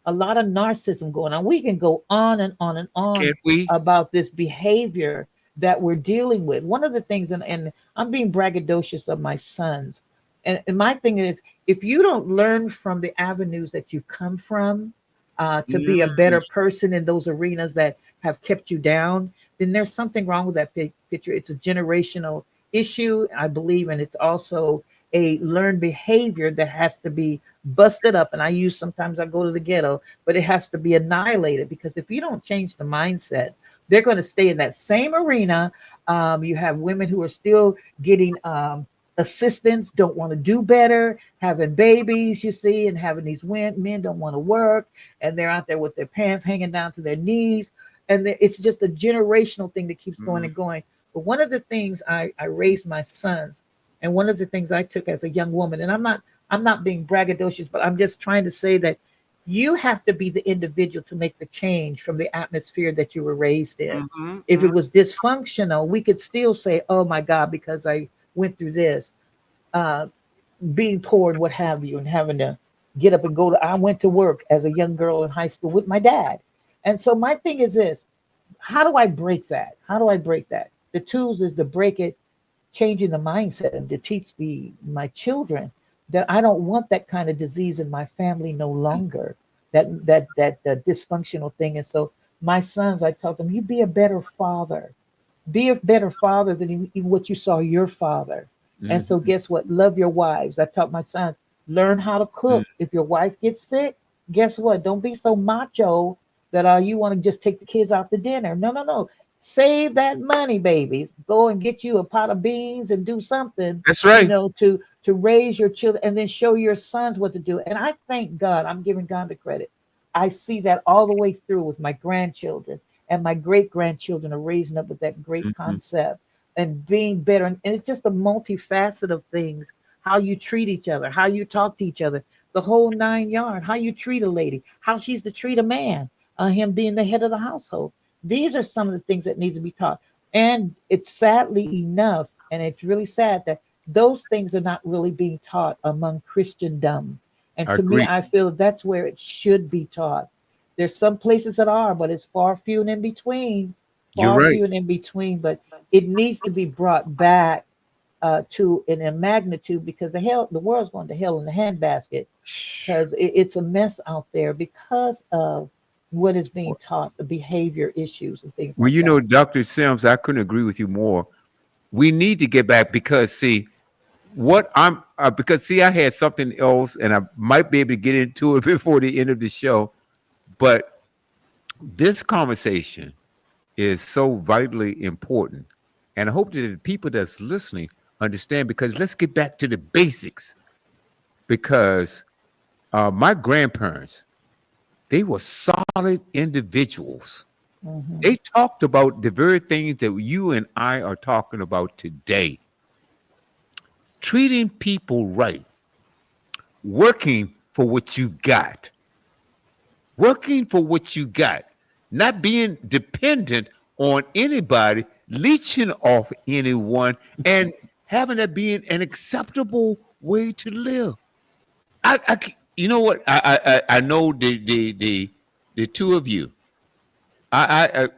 a lot of narcissism going on. We can go on and on and Can't on we? about this behavior that we're dealing with. One of the things, and I'm being braggadocious of my sons, and my thing is, if you don't learn from the avenues that you've come from, to be a Mm. better person in those arenas that have kept you down, then there's something wrong with that picture. It's a generational issue, I believe, and it's also a learned behavior that has to be busted up. And sometimes I go to the ghetto, but it has to be annihilated, because if you don't change the mindset, they're going to stay in that same arena. You have women who are still getting assistance, don't want to do better, having babies, you see, and having these men don't want to work, and they're out there with their pants hanging down to their knees. And it's just a generational thing that keeps going Mm. and going. But one of the things I raised my sons, and one of the things I took as a young woman, and I'm not being braggadocious, but I'm just trying to say that you have to be the individual to make the change from the atmosphere that you were raised in. Mhm, If it mhm. was dysfunctional, we could still say, "Oh my God," because I went through this, uh, being poor and what have you, and having to get up and go to. I went to work as a young girl in high school with my dad, and so my thing is this: how do I break that? How do I break that? The tools is to break it, changing the mindset, and to teach my children that I don't want that kind of disease in my family no longer. That dysfunctional thing. And so my sons, I taught them, you be a better father. Be a better father than even what you saw your father. And so Mhm, guess what? Love your wives. I taught my sons, learn how to mm. cook. If your wife gets sick, guess what? Don't be so macho that you want to just take the kids out to dinner. No, no, no. Save that money, babies. Go and get you a pot of beans and do something, That's right. to raise your children, and then show your sons what to do. And I thank God, I'm giving God the credit. I see that all the way through with my grandchildren, and my great grandchildren are raising up with that great Mhm. concept and being better. And it's just a multifaceted of things: how you treat each other, how you talk to each other, the whole 9 yard, how you treat a lady, how she's to treat a man, him being the head of the household. These are some of the things that needs to be taught. And it's sadly enough, and it's really sad that those things are not really being taught among Christendom. And I to me, agree. I feel that's where it should be taught. There's some places that are, but it's far few and in between, You're far right. few and in between. But it needs to be brought back to in a magnitude, because the world's going to hell in the handbasket, because it's a mess out there because of what is being taught, the behavior issues and things Well, like that. Dr. Sims, I couldn't agree with you more. We need to get back because see what I'm because see I had something else and I might be able to get into it before the end of the show, but this conversation is so vitally important, and I hope that the people that's listening understand. Because let's get back to the basics. Because my grandparents, they were solid individuals. Hmm. They talked about the very things that you and I are talking about today. Treating people right, working for what you got, working for what you got, not being dependent on anybody, leeching off anyone, and having that being an acceptable way to live. You know what? I know the two of you. I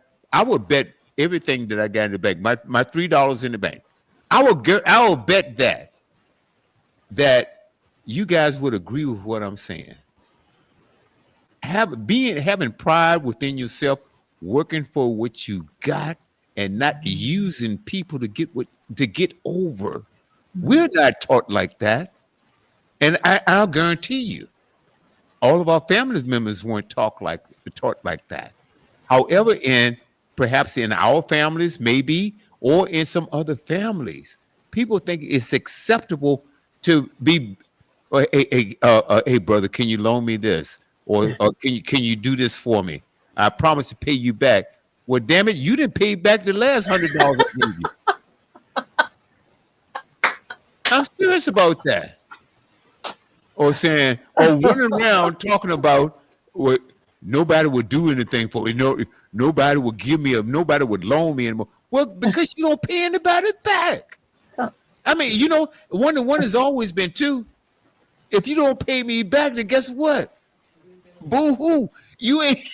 would bet everything that I got in the bank, my $3 in the bank. I will bet that you guys would agree with what I'm saying. Having pride within yourself, working for what you got, and not using people to get over. We're not taught like that, and I'll guarantee you, all of our family members weren't taught like that. However, perhaps in our families, maybe, or in some other families, people think it's acceptable to be, hey, brother, can you loan me this, or can you do this for me? I promise to pay you back. Well, damn it, you didn't pay back the last $100 I gave you. I'm serious about that. Or saying, or running around talking about what nobody would do anything for me. No, nobody would nobody would loan me anymore. Well, because you don't pay anybody back. I mean, one has always been two. If you don't pay me back, then guess what? Boo hoo. You ain't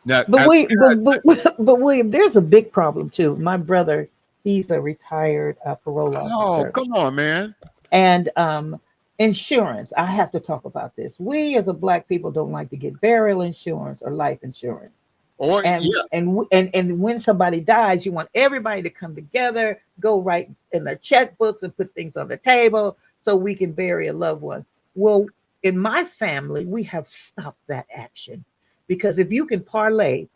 now. But William, there's a big problem too. My brother, he's a retired parole Oh, officer, come on, man. and insurance. I have to talk about this. We as a black people don't like to get burial insurance or life insurance. Or And when somebody dies, you want everybody to come together, go write in their checkbooks and put things on the table so we can bury a loved one. Well, in my family, we have stopped that action, because if you can parlay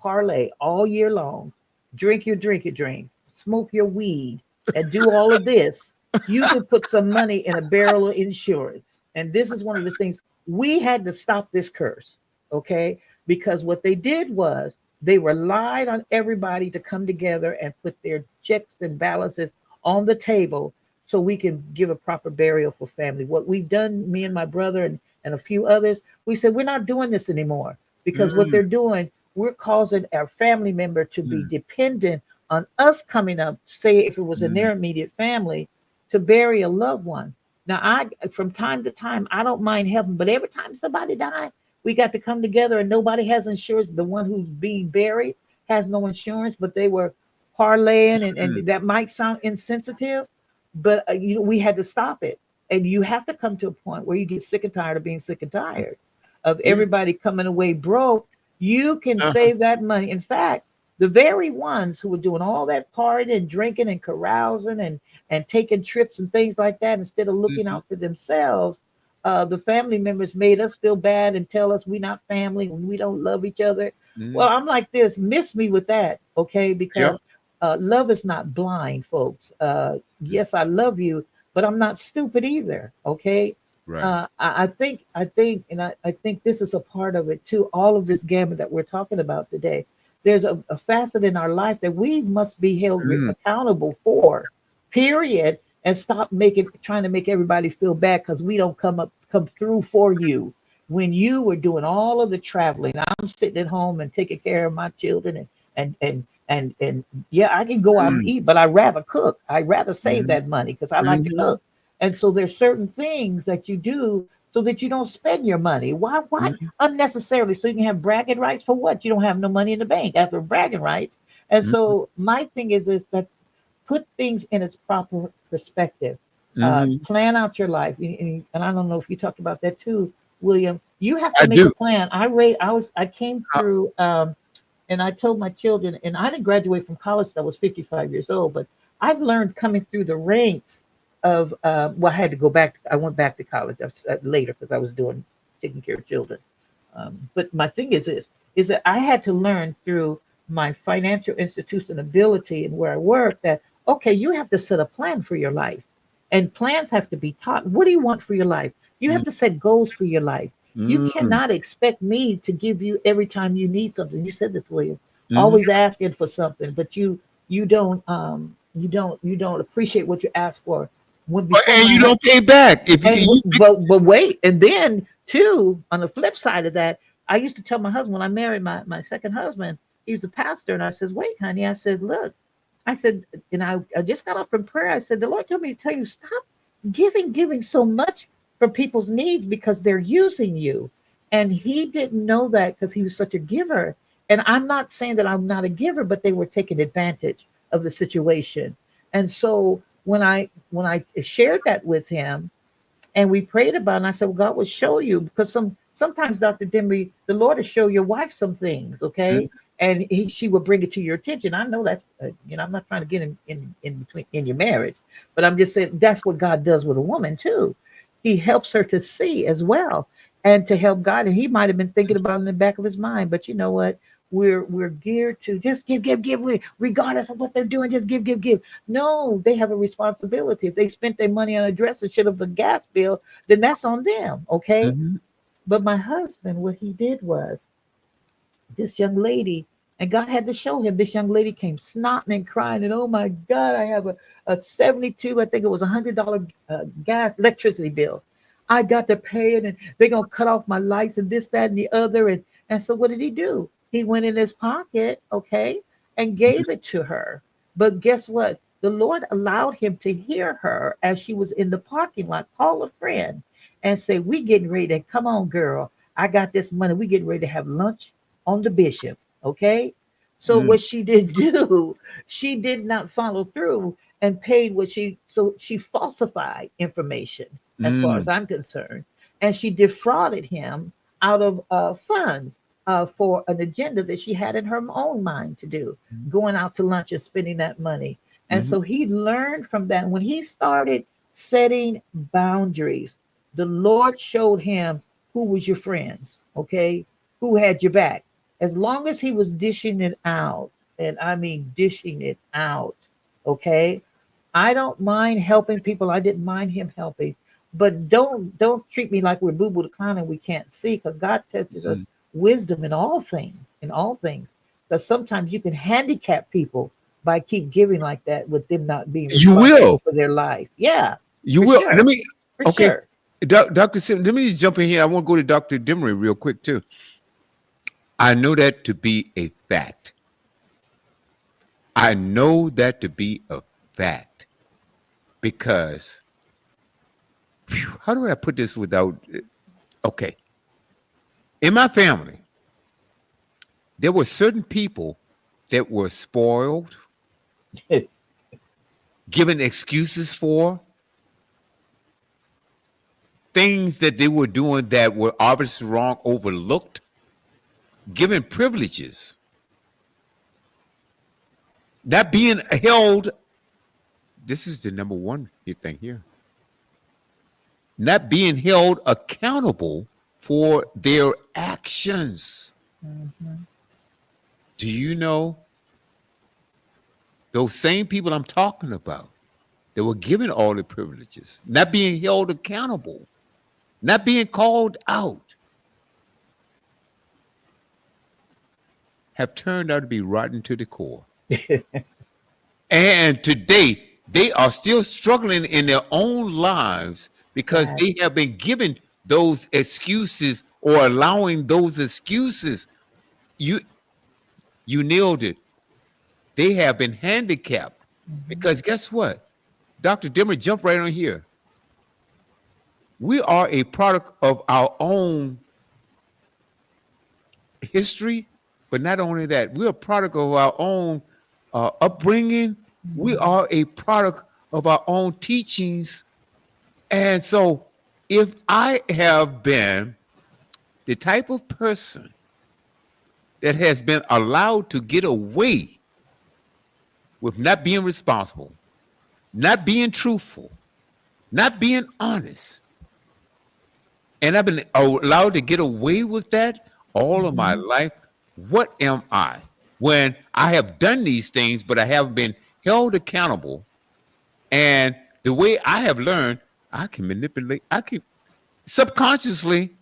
all year long, drink your drink, smoke your weed, and do all of this, you can put some money in a barrel of insurance. And this is one of the things we had to stop this curse, okay? Because what they did was they relied on everybody to come together and put their checks and balances on the table so we can give a proper burial for family. What we've done, me and my brother and a few others, we said we're not doing this anymore, because what they're doing, we're causing our family member to be dependent on us coming up, say if it was in their immediate family, to bury a loved one. Now, from time to time, I don't mind helping, but every time somebody dies, we got to come together and nobody has insurance. The one who's being buried has no insurance, but they were parlaying, and that might sound insensitive, but we had to stop it. And you have to come to a point where you get sick and tired of being sick and tired of everybody coming away broke. You can save that money. In fact, the very ones who were doing all that partying and drinking and carousing and taking trips and things like that, instead of looking out for themselves, the family members made us feel bad and tell us we're not family and we don't love each other. Well, I'm like this, miss me with that, okay? Because love is not blind, folks. Yes, I love you, but I'm not stupid either, okay? Right. I think, and I think this is a part of it too. All of this gamut that we're talking about today, there's a facet in our life that we must be held accountable for, period, and stop trying to make everybody feel bad because we don't come through for you when you were doing all of the traveling. I'm sitting at home and taking care of my children, and yeah, I can go out and eat, but I rather cook. I rather save that money because I like to cook. And so there's certain things that you do so that you don't spend your money. Why unnecessarily? So you can have bragging rights for what? You don't have no money in the bank after bragging rights. And so my thing is that put things in its proper perspective. Plan out your life. And I don't know if you talked about that too, William, you have I to make a do. plan. I came Uh, through, and I told my children, and I didn't graduate from college till I was 55 years old, but I've learned coming through the ranks of, well, I had to go back. I went back to college later because I was taking care of children. But my thing is this, is that I had to learn through my financial institution ability and where I work that, okay, you have to set a plan for your life. And plans have to be taught. What do you want for your life? You have mm, to set goals for your life. You mm, cannot expect me to give you every time you need something. You said this, William. mm. Always asking for something, but you don't appreciate what you ask for. When before And my you husband, don't pay back if and you but wait, and then too, on the flip side of that, I used to tell my husband when I married my second husband, he was a pastor, and I says, "Wait, honey," I says, "Look," I said, and I just got up from prayer. I said, "The Lord told me to tell you, stop giving so much for people's needs because they're using you." And he didn't know that because he was such a giver. And I'm not saying that I'm not a giver, but they were taking advantage of the situation. And so when I shared that with him, and we prayed about it, and I said, well, God will show you, because sometimes, Dr. Demery, the Lord will show your wife some things, mm, okay? And she will bring it to your attention. I know that, I'm not trying to get in between in your marriage, but I'm just saying that's what God does with a woman too. He helps her to see as well, and to help God. And he might have been thinking about it in the back of his mind, but you know what? We're geared to just give, regardless of what they're doing. Just give. No, they have a responsibility. If they spent their money on a dress instead of the gas bill, then that's on them, okay? mhm, But my husband, what he did was, this young lady, and God had to show him, this young lady came snotting and crying, and oh my God, I have a 72, I think it was $100 gas electricity bill. I got to pay it, and they're gonna cut off my lights and this, that, and the other. And so what did he do? He went in his pocket, okay, and gave it to her. But guess what? The Lord allowed him to hear her as she was in the parking lot, call a friend and say, we getting ready to, come on, girl. I got this money. We getting ready to have lunch on the bishop. Okay. So mm, what she did do, she did not follow through and paid so she falsified information as far as mm, I'm concerned. And she defrauded him out of funds for an agenda that she had in her own mind to do, going out to lunch and spending that money. And mhm, so he learned from that. When he started setting boundaries, the Lord showed him who was your friends, okay? Who had your back. As long as he was dishing it out, and I mean dishing it out, okay? I don't mind helping people. I didn't mind him helping. But don't treat me like we're boo boo the clown and we can't see, because God teaches us mm. wisdom in all things, in all things. Because sometimes you can handicap people by keep giving like that with them not being You responsible will. for their life. Yeah, You for will. Let sure. me, For okay, sure. Dr. Sim, let me just jump in here. I want to go to Dr. Demery real quick, too. I know that to be a fact. I know that to be a fact because, phew, how do I put this without, okay. In my family, there were certain people that were spoiled, given excuses for things that they were doing that were obviously wrong, overlooked, given privileges, not being held. This is the number one thing here, not being held accountable for their actions. Mhm. Do you know those same people I'm talking about that were given all the privileges, not being held accountable, not being called out, have turned out to be rotten to the core? And today, they are still struggling in their own lives because Yes. they have been given those excuses or allowing those excuses. You you nailed it. They have been handicapped Mhm. because guess what? Dr. Dimmer, jump right on here. We are a product of our own history, but not only that, we're a product of our own upbringing. We Mhm. are a product of our own teachings. And so, if I have been the type of person that has been allowed to get away with not being responsible, not being truthful, not being honest, and I've been allowed to get away with that all of my Mhm. life, what am I? When I have done these things, but I haven't been held accountable. And the way I have learned, I can manipulate, I can subconsciously,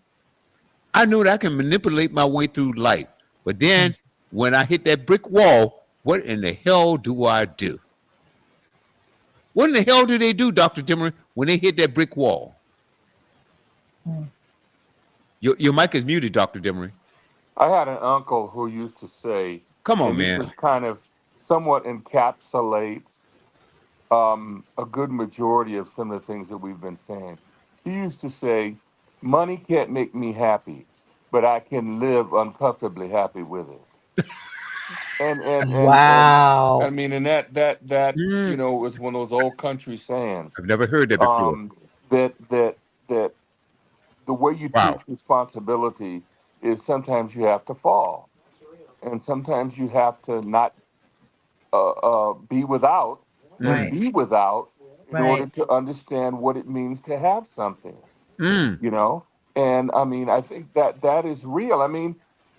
I know that I can manipulate my way through life. But then when I hit that brick wall, what in the hell do I do? What in the hell do they do, Dr. Dimmer, when they hit that brick wall? Mm. Your mic is muted, Dr. Dimmer. I had an uncle who used to say, Come on, and this man. is kind of somewhat encapsulates a good majority of some of the things that we've been saying. He used to say, "Money can't make me happy, but I can live uncomfortably happy with it." And I Wow. mean, and that Mm, was one of those old country sayings. I've never heard that before. Um, that the way you teach Wow. responsibility is sometimes you have to fall, and sometimes you have to not be without and Mm, Right. be without in order Right. to understand what it means to have something, mm, you know? And I mean, I think that that is real. I mean,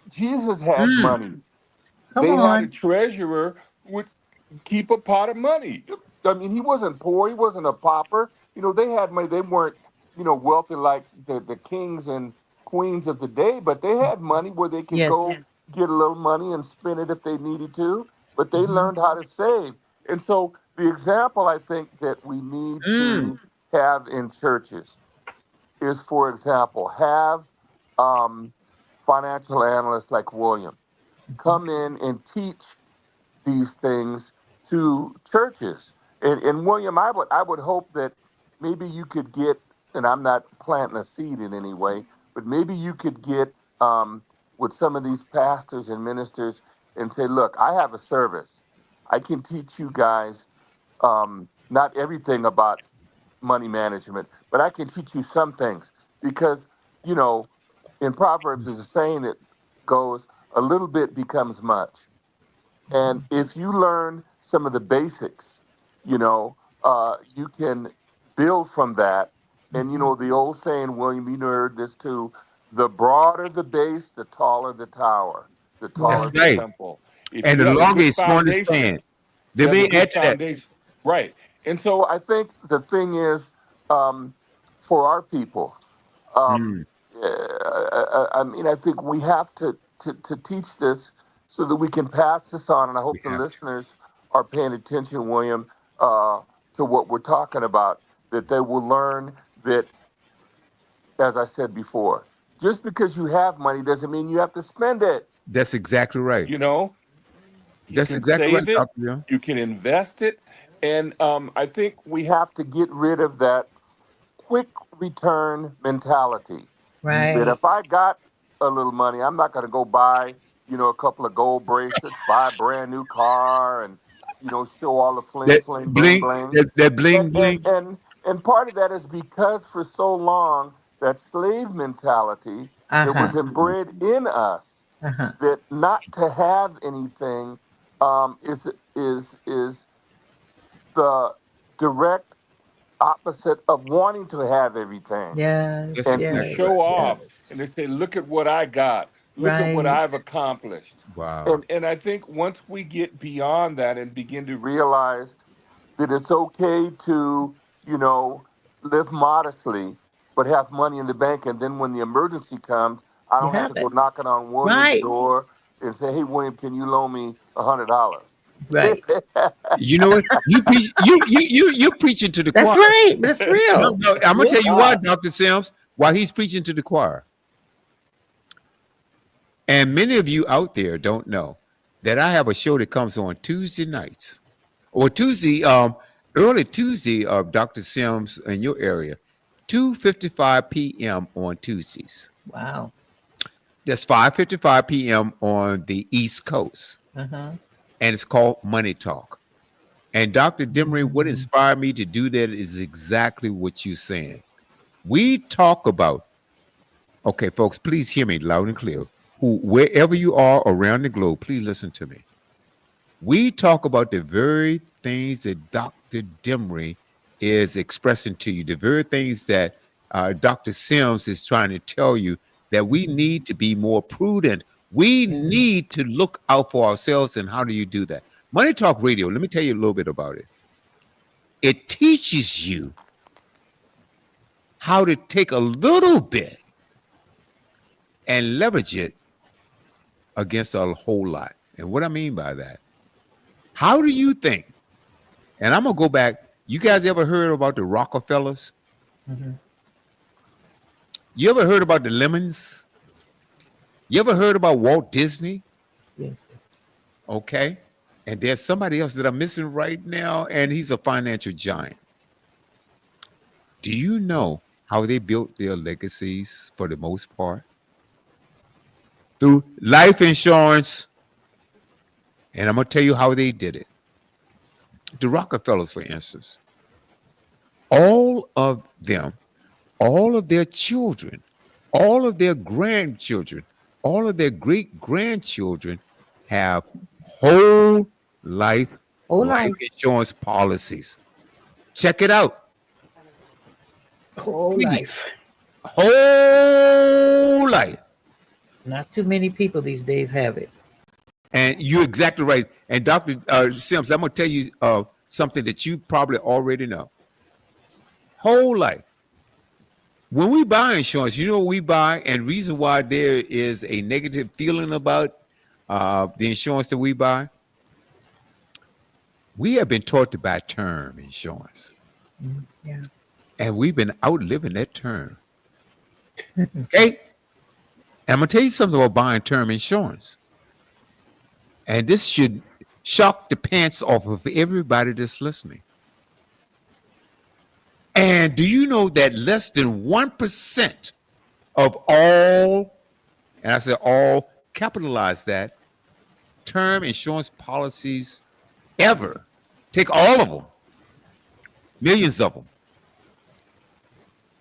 Jesus had mm. money. Come They had a on. treasurer who would keep a pot of money. I mean, he wasn't poor. He wasn't a pauper. They had money. They weren't, wealthy like the kings and queens of the day, but they had money where they could go Yes. get a little money and spend it if they needed to. But they Hmm. learned how to save. And so the example I think that we need Mm. to have in churches is, for example, have um, financial analysts like William come in and teach these things to churches. And William, I would hope that maybe you could get, and I'm not planting a seed in any way, but maybe you could get with some of these pastors and ministers and say, look, I have a service. I can teach you guys not everything about money management, but I can teach you some things because, you know, in Proverbs there's a saying that goes, a little bit becomes much. And if you learn some of the basics, you can build from that. And Hmm. the old saying, William, you heard this too: the broader the base, the taller the tower, the taller That's the Yes. right. temple. If And you the have a longer good it's going to foundation, stand. you Let have a me good add to that. foundation, right? And so I think the thing is, um, for our people, um, Mm. I mean, I think we have to teach this so that we can pass this on. And I We hope the have to. listeners are paying attention, William, uh, to what we're talking about, that they will learn that, as I said before, just because you have money doesn't mean you have to spend it. That's exactly right. You know, you That's can exactly right, save it, Dr. Young. you can invest it. And I think we have to get rid of that quick return mentality that Right. if I got a little money, I'm not going to go buy, a couple of gold bracelets, buy a brand new car, and show all the fling That fling bling bling, bling. that And bling and bling. and and part of that is because for so long that slave mentality that Uh-huh. was inbred in us, Uh-huh. that not to have anything is the direct opposite of wanting to have everything. That's Yes. And to exactly Yes. right. show off and Yes. to say, look at what I got, look at what Right. I've accomplished. Wow. And I think once we get beyond that and begin to realize that it's okay to, you know, live modestly, but have money in the bank. And then when the emergency comes, I You don't have to have go it. knocking on William's Right. door and say, hey, William, can you loan me $100? Right. You know what? You preach. You're preaching to the That's choir. right. That's No, real. no. I'm gonna tell you why, Yeah. Dr. Sims. Why he's preaching to the choir. And many of you out there don't know that I have a show that comes on Tuesday nights or Tuesday, early Tuesday of Dr. Sims in your area, 2:55 p.m. on Tuesdays. Wow. That's 5:55 p.m. on the East Coast, Uh-huh. and it's called Money Talk. And Dr. Demery, what Mm. inspired me to do that is exactly what you're saying. We talk about, Okay, folks, please hear me loud and clear. Wherever you are around the globe, please listen to me. We talk about the very things that Dr. Demery is expressing to you, the very things that Dr. Sims is trying to tell you, that we need to be more prudent. We Mhm. need to look out for ourselves. And how do you do that? Money Talk Radio, let me tell you a little bit about it. It teaches you how to take a little bit and leverage it against a whole lot. And what I mean by that, how do you think? And I'm gonna go back. You guys ever heard about the Rockefellers? Mhm. You ever heard about the Lemons? You ever heard about Walt Disney? Yes. Sir. Okay. And there's somebody else that I'm missing right now, and he's a financial giant. Do you know how they built their legacies for the most part? Through life insurance. And I'm gonna tell you how they did it. The Rockefellers, for instance, all of them, all of their children, all of their grandchildren, all of their great grandchildren have whole life Whole life life. insurance policies. Check it out. Whole Please. life. Whole life. Not too many people these days have it. And you're exactly right. And Dr. Sims, I'm going to tell you something that you probably already know. Whole life. When we buy insurance, you know what we buy, and reason why there is a negative feeling about the insurance that we buy. We have been taught to buy term insurance, Yeah. and we've been outliving that term. Okay, and I'm gonna tell you something about buying term insurance, and this should shock the pants off of everybody that's listening. And do you know that less than 1% of all, and I said all, capitalize that, term insurance policies ever, take all of them, millions of them,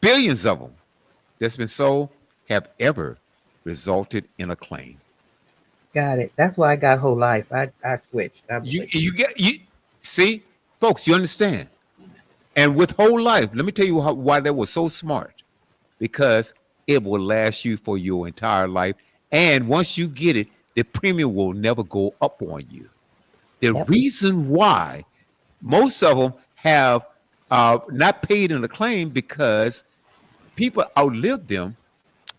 billions of them that's been sold, have ever resulted in a claim? Got it. That's why I got whole life. I switched. I was like, You see, folks, you understand. And with whole life, let me tell you why that was so smart. Because it will last you for your entire life. And once you get it, the premium will never go up on you. The yep. reason why most of them have not paid in a claim because people outlive them.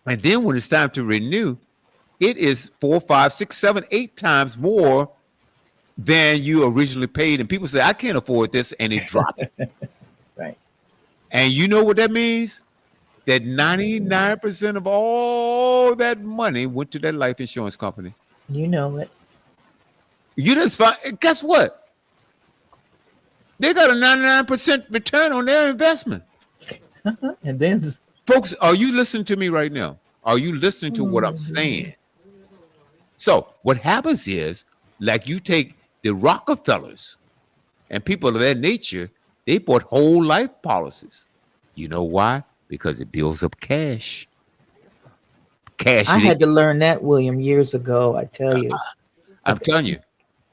And then when it's time to renew, it is 4, 5, 6, 7, 8 times more than you originally paid. And people say, I can't afford this. And it drops. Right. And you know what that means? That 99% of all that money went to that life insurance company. You know it. You just find, guess what? They got a 99% return on their investment. And then Folks, are you listening to me right now? Are you listening to what I'm saying? So what happens is, like you take the Rockefellers and people of that nature, they bought whole life policies. You know why? Because it builds up cash. Cash. I had to learn that, William, years ago. I tell you. I'm telling you.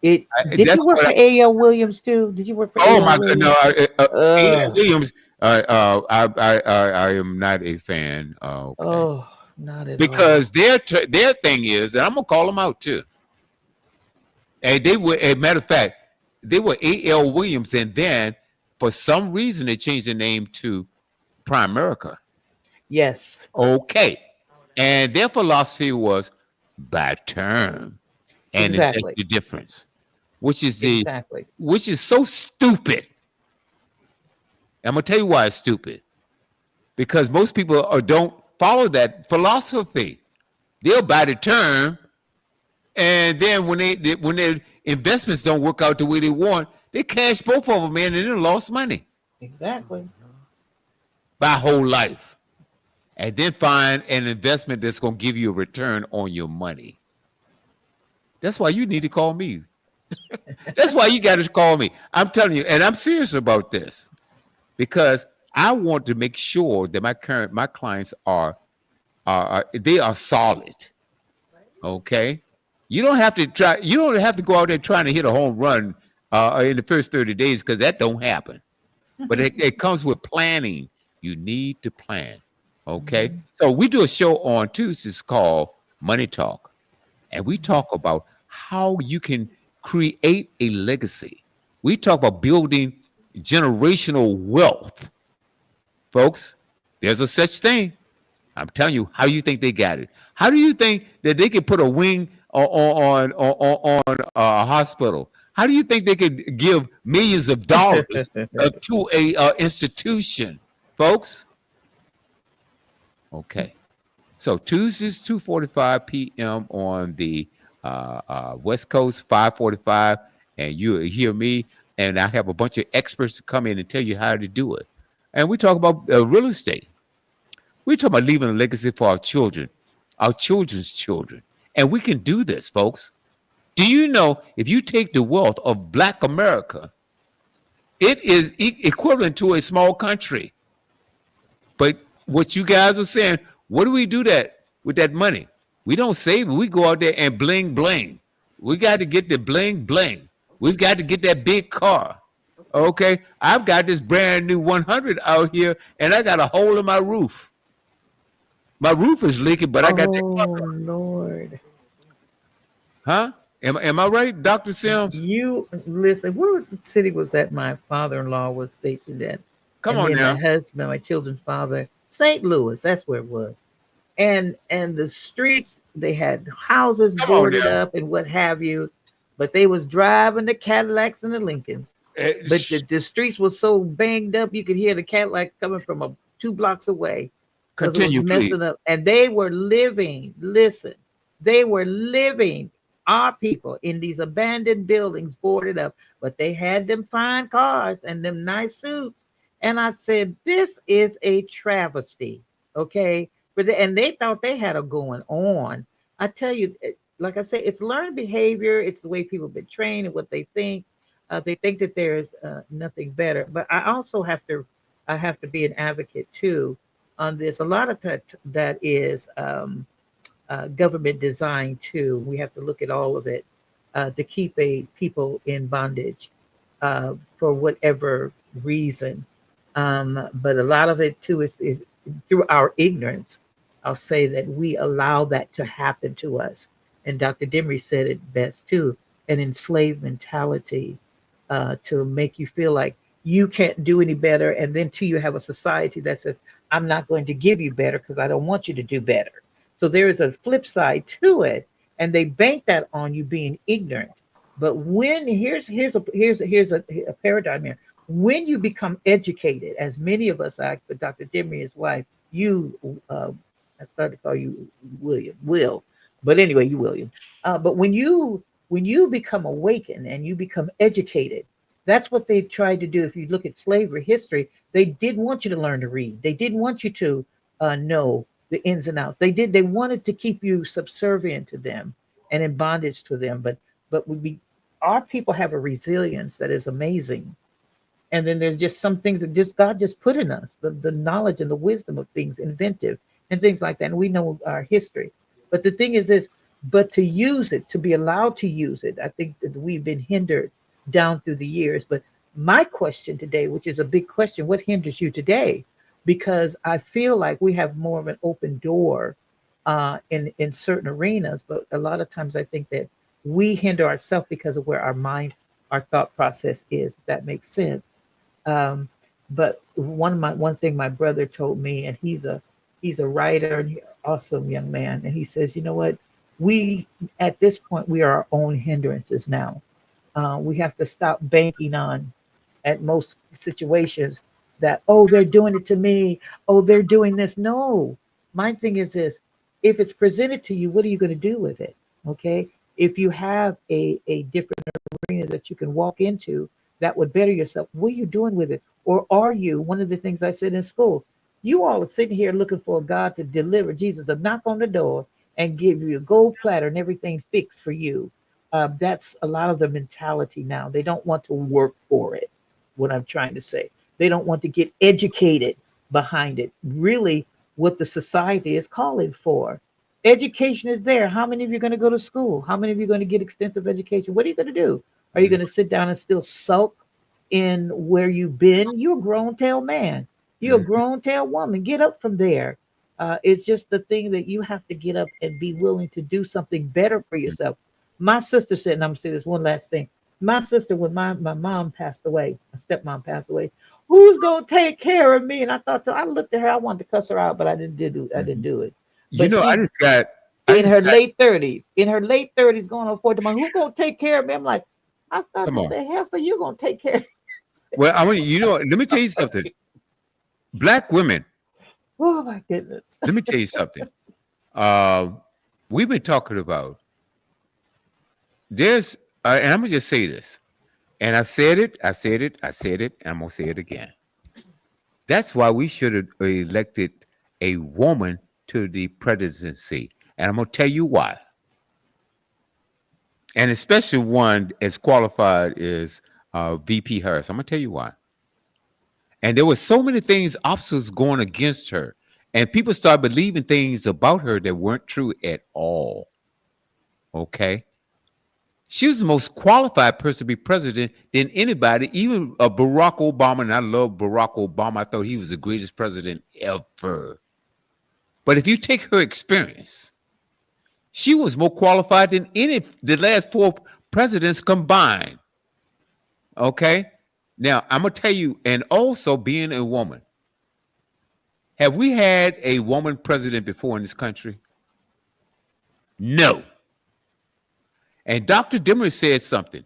It. Did That's you work what for A.L. Williams too? Did you work for Oh A.L. my God! Williams? No, A.L. Uh, Williams. I am not a fan. Okay, oh, not at all. because their thing is, and I'm gonna call them out too. And they were, as a matter of fact, they were A.L. Williams, and then for some reason they changed the name to Primerica. Yes. Okay, and their philosophy was by term, and that's Exactly. the difference, which is Exactly. which is so stupid. I'm gonna tell you why it's stupid. Because most people don't follow that philosophy. They'll buy the term, and then when their investments don't work out the way they want, they cash both of them in and then lost money. Exactly. Buy whole life, and then find an investment that's gonna give you a return on your money. That's why you need to call me. That's why you got to call me. I'm telling you, and I'm serious about this. Because I want to make sure that my clients are they are solid. Okay, you don't have to try. You don't have to go out there trying to hit a home run in the first 30 days because that don't happen. But it comes with planning. You need to plan. Okay, Mhm. so we do a show on Tuesdays called Money Talk, and we talk about how you can create a legacy. We talk about building generational wealth, folks. There's a such thing. I'm telling you, how do you think they got it? How do you think that they could put a wing on a hospital? How do you think they could give millions of dollars to a institution, folks? Okay, so Tuesdays 2:45 p.m. on the West Coast, 5:45, and you hear me, and I have a bunch of experts to come in and tell you how to do it. And we talk about real estate. We talk about leaving a legacy for our children, our children's children, and we can do this, folks. Do you know if you take the wealth of Black America, it is equivalent to a small country? But what you guys are saying, what do we do that with that money? We don't save it. We go out there and bling bling. We got to get the bling bling. We've got to get that big car. Okay, I've got this brand new 100 out here, and I got a hole in my roof. My roof is leaking, but I got that car. Oh Lord. Huh? Am I right, Dr. Sims? You listen, what city was that my father-in-law was stationed in? Come And on then my now. husband, my children's father, St. Louis, that's where it was. And the streets, they had houses Come on boarded now. up and what have you, but they was driving the Cadillacs and the Lincolns. But Shh, the streets was so banged up you could hear the Cadillacs coming from 2 blocks away because it was continue, please. messing up. And they were living, listen, they were living, our people, in these abandoned buildings boarded up, but they had them fine cars and them nice suits. And I said, this is a travesty. Okay. And they thought they had a going on. I tell you, like I say, it's learned behavior. It's the way people have been trained and what they think. They think that there's nothing better. But I have to be an advocate too on this. A lot of that is government design too. We have to look at all of it to keep a people in bondage for whatever reason. But a lot of it too is through our ignorance. I'll say that we allow that to happen to us. And Dr. Demery said it best too, an enslaved mentality to make you feel like you can't do any better. And then too, you have a society that says, I'm not going to give you better because I don't want you to do better. So there is a flip side to it, and they bank that on you being ignorant. But when here's a paradigm here. When you become educated, as many of us are, but Dr. Demery, his wife, you, I started to call you Will, but anyway, you William. But when you become awakened and you become educated, that's what they tried to do. If you look at slavery history, they didn't want you to learn to read. They didn't want you to know the ins and outs. They wanted to keep you subservient to them and in bondage to them. But our people have a resilience that is amazing. And then there's just some things that just God just put in us, the knowledge and the wisdom of things, inventive and things like that. And we know our history. But the thing is this, but to use it, to be allowed to use it, I think that we've been hindered down through the years. But my question today, which is a big question, what hinders you today? Because I feel like we have more of an open door in certain arenas, but a lot of times I think that we hinder ourselves because of where our mind, our thought process is. If that makes sense. Um, but one thing my brother told me, and he's a writer and awesome young man, and he says, you know what, we at this point we are our own hindrances now. We have to stop banking on at most situations that, oh, they're doing it to me, oh, they're doing this. No, my thing is this: if it's presented to you, what are you going to do with it? Okay, if you have a different arena that you can walk into that would better yourself, what are you doing with it? Or are you, one of the things I said in school, you all are sitting here looking for God to deliver, Jesus to knock on the door and give you a gold platter and everything fixed for you. That's a lot of the mentality now. They don't want to work for it. What I'm trying to say, they don't want to get educated behind it. Really, what the society is calling for. Education is there. How many of you are going to go to school? How many of you are going to get extensive education? What are you going to do? Are you Mhm. going to sit down and still sulk in where you've been? You're a grown tail man. You're a Mhm. grown tail woman. Get up from there. It's just the thing that you have to get up and be willing to do something better for yourself. My sister said, and I'm going to say this one last thing. My sister, when my mom passed away, my stepmom passed away, who's going to take care of me? And I looked at her, I wanted to cuss her out, but I didn't Mhm. do it. You But know, she, I in just her got, late 30s, going on 40, who's going to take care of me? I'm like, I started come to on. say, hell for you going to take care. Well, I mean, let me tell you something. Black women, Oh my goodness. let me tell you something. Uh, we've been talking about there's, and I'm gonna just say this, and I said it, and I'm gonna say it again. That's why we should have elected a woman to the presidency, and I'm gonna tell you why. And especially one as qualified as VP Harris. I'm gonna tell you why. And there were so many things, obstacles going against her, and people started believing things about her that weren't true at all. Okay, she was the most qualified person to be president than anybody, even Barack Obama. And I love Barack Obama. I thought he was the greatest president ever. But if you take her experience, she was more qualified than any the last four presidents combined. Okay. Now I'm gonna tell you, and also being a woman, have we had a woman president before in this country? No. And Dr. Dimmer said something.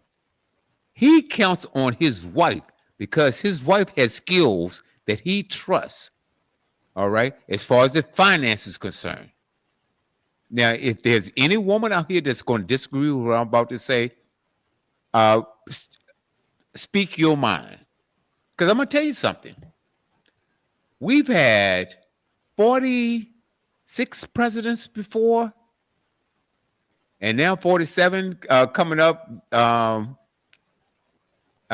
He counts on his wife because his wife has skills that he trusts. All right, as far as the finance is concerned. Now, if there's any woman out here that's going to disagree with what I'm about to say, uh, speak your mind. Because I'm going to tell you something. We've had 46 presidents before, and now 47 coming up. I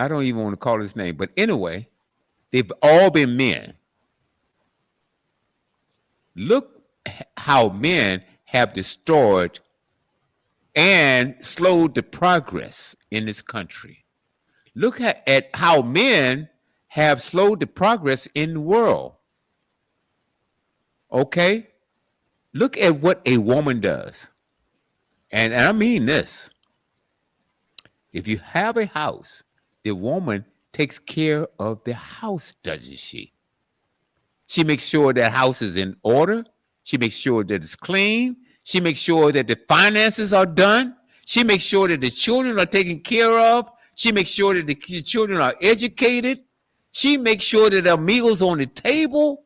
don't even want to call his name, but anyway, they've all been men. Look how men have destroyed and slowed the progress in this country. Look at how men have slowed the progress in the world. Okay? Look at what a woman does. And I mean this. If you have a house, the woman takes care of the house, doesn't she? She makes sure that house is in order. She makes sure that it's clean. She makes sure that the finances are done. She makes sure that the children are taken care of. She makes sure that the children are educated. She makes sure that there are meals on the table.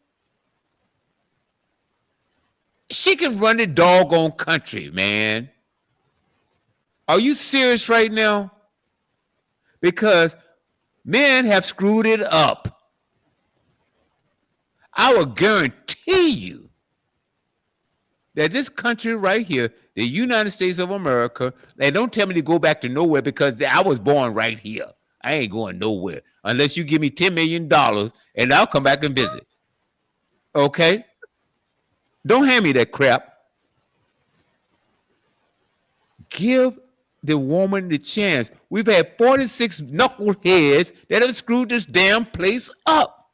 She can run the doggone country, man. Are you serious right now? Because men have screwed it up. I will guarantee you that this country right here, the United States of America, and don't tell me to go back to nowhere because I was born right here. I ain't going nowhere unless you give me $10 million and I'll come back and visit. Okay? Don't hand me that crap. Give the woman the chance. We've had 46 knuckleheads that have screwed this damn place up.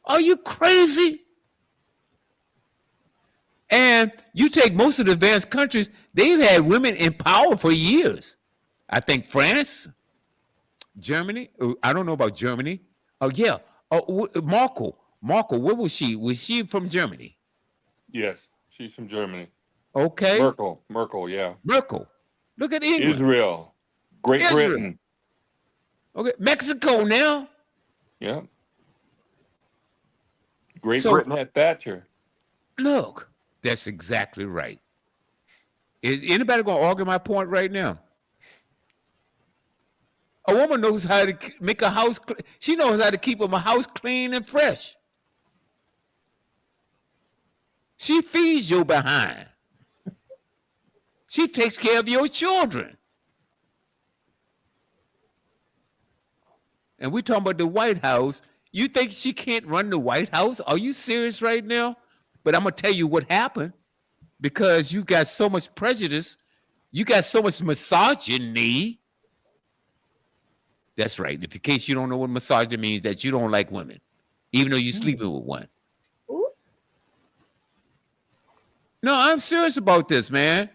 Are you crazy? And you take most of the advanced countries, they've had women in power for years. I think France, Germany. I don't know about Germany. Oh yeah. Oh, Markle. Markle. Where was she? Was she from Germany? Yes, she's from Germany. Okay. Merkel, yeah. Merkel. Look at England. Israel, Great Israel. Britain. Okay. Mexico now. Yeah. Great So Britain had Thatcher. look, that's exactly right. Is anybody going to argue my point right now? A woman knows how to make a house. She knows how to keep a house clean and fresh. She feeds you behind. She takes care of your children. And we're talking about the White House. You think she can't run the White House? Are you serious right now? But I'm going to tell you what happened because you got so much prejudice. You got so much misogyny. That's right. In case you don't know what misogyny means, that you don't like women, even though you're sleeping with one. Ooh. No, I'm serious about this, man.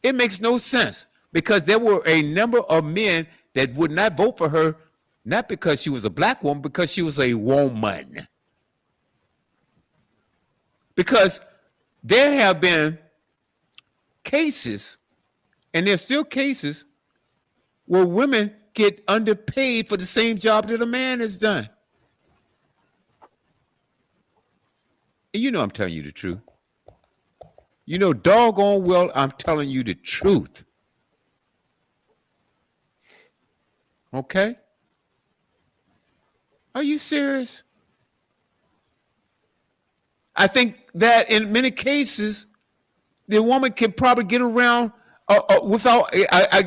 It makes no sense because there were a number of men that would not vote for her, not because she was a black woman, because she was a woman. Because there have been cases, and there's still cases, where women get underpaid for the same job that a man has done. And you know I'm telling you the truth. You know, doggone well, I'm telling you the truth. Okay? Are you serious? I think that in many cases, the woman can probably get around